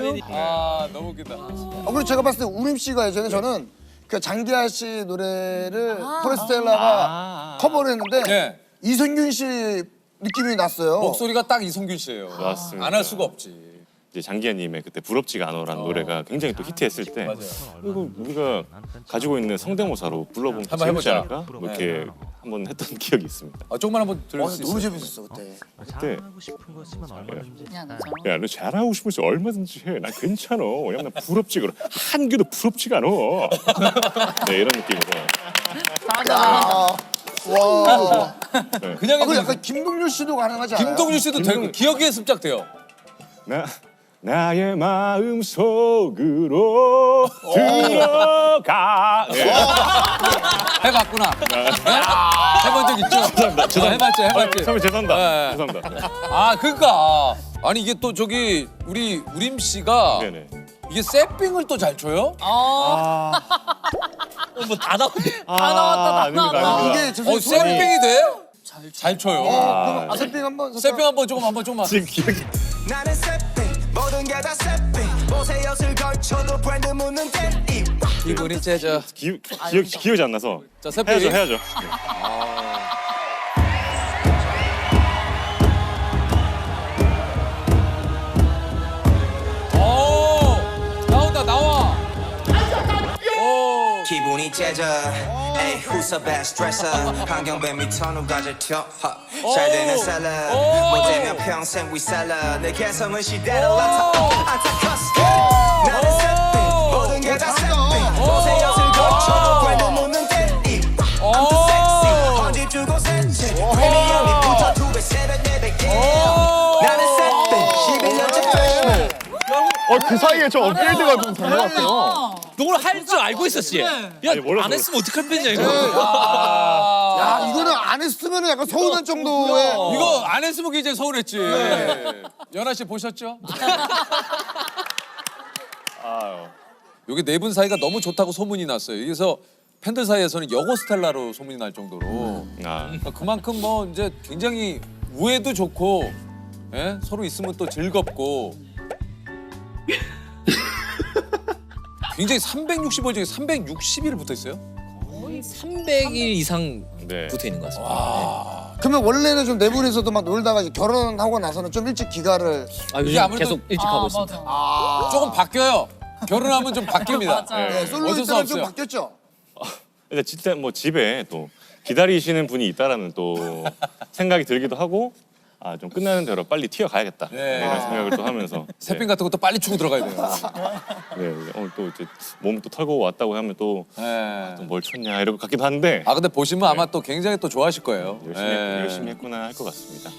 너무 웃기다. 그리고 제가 봤을 때 우림 씨가 예전에 저는 그 장기하 씨 노래를 포레스텔라가 커버를 했는데 이성균 씨 느낌이 났어요. 목소리가 딱 이성균 씨예요. 맞습니다. 안 할 수가 없지. 이제 장기하님의 그때 부럽지가 않아라는 노래가 굉장히 또 히트했을 때 이거 우리가 가지고 있는 성대모사로 불러보면 한번 재밌지 해보자. 않을까? 뭐 이렇게 한번 했던 기억이 있습니다. 조금만 한번 들을 수 있어요? 너무 재밌었어 그때. 그때 야, 너 잘하고 싶으면 얼마든지 해. 난 괜찮아. 왜냐면 난 부럽지가 않아. 한 개도 부럽지가 않아. 네, 이런 느낌으로. 와. 네. 그냥 그 약간 김동률 씨도 가능하지 않아요? 김동률 씨도 되고 기억에 습작돼요. 나의 마음 속으로 들어가. 네. 해봤구나. 해본 적 있죠? 죄송합니다. 해봤지. 선배 죄송합니다. 죄송합니다. 네. 그러니까 아니 이게 또 저기 우리 우림 씨가 이게 세핑을 또 잘 쳐요? 뭐 다 나오네. 다 나왔다. 이게 죄송해요. 세핑이 돼? 잘 쳐요. 그럼 세핑 한번. 세핑 한번 조금만. 지금 기억이. 나는 세핑, 모든 게 다 세핑. 옷에 엿을 걸쳐도 브랜드 묻는 데이. 기분이 째져. 기억이 안 나서. 자, 세핑. 해야죠. 나와. 기분이 째져. 에이, who's the best dresser? 환경뱀 밑터 누가 잘 튀어? 잘 되는 셀러. 못 되면 평생 위셀러. 내 개성은 시대를 안타커스트. 나는 세핑, 모든 게 다 세핑. 옷에 엿을 걸쳐도 브랜드 묻는 데이. I'm too sexy. 헌집 주고 세치. 프리미엄이 붙어 2배, 3배, 4배. 나는 세핑, 11년째 freshman. 그 사이에 저 업그레이드가 좀 된 것 같아요. 너를 할 줄 알고 있었지. 야, 안 했으면 어떡할 뻔했냐 이거. 야, 이거는 안 했으면 약간 서운할 정도의. 이거 안 했으면 굉장히 서운했지. 연아 씨 보셨죠? 여기 네 분 사이가 너무 좋다고 소문이 났어요. 그래서 팬들 사이에서는 여고 스텔라로 소문이 날 정도로 그만큼 뭐 이제 굉장히 우애도 좋고 예? 서로 있으면 또 즐겁고 굉장히 365일 중에 360일을 붙어 있어요? 거의 300일 이상 붙어 있는 것 같습니다. 그러면 원래는 좀 네 분이서도 막 놀다가 이제 결혼하고 나서는 좀 일찍 귀가를. 요즘 계속 일찍 하고 있습니다. 조금 바뀌어요. 결혼하면 좀 바뀝니다. 네, 솔로 어쩔 수 때는 좀 없어요. 바뀌었죠. 근데 진짜 뭐 집에 또 기다리시는 분이 있다라는 또 생각이 들기도 하고 좀 끝나는 대로 빨리 튀어가야겠다 이런 생각을 또 하면서 새핀 같은 것도 빨리 추고 들어가야 돼요. 또 이제 몸 또 털고 왔다고 하면 또 뭘 쳤냐 이럴 것 같기도 한데 근데 보시면 아마 또 굉장히 또 좋아하실 거예요. 열심히 했구나 할 것 같습니다.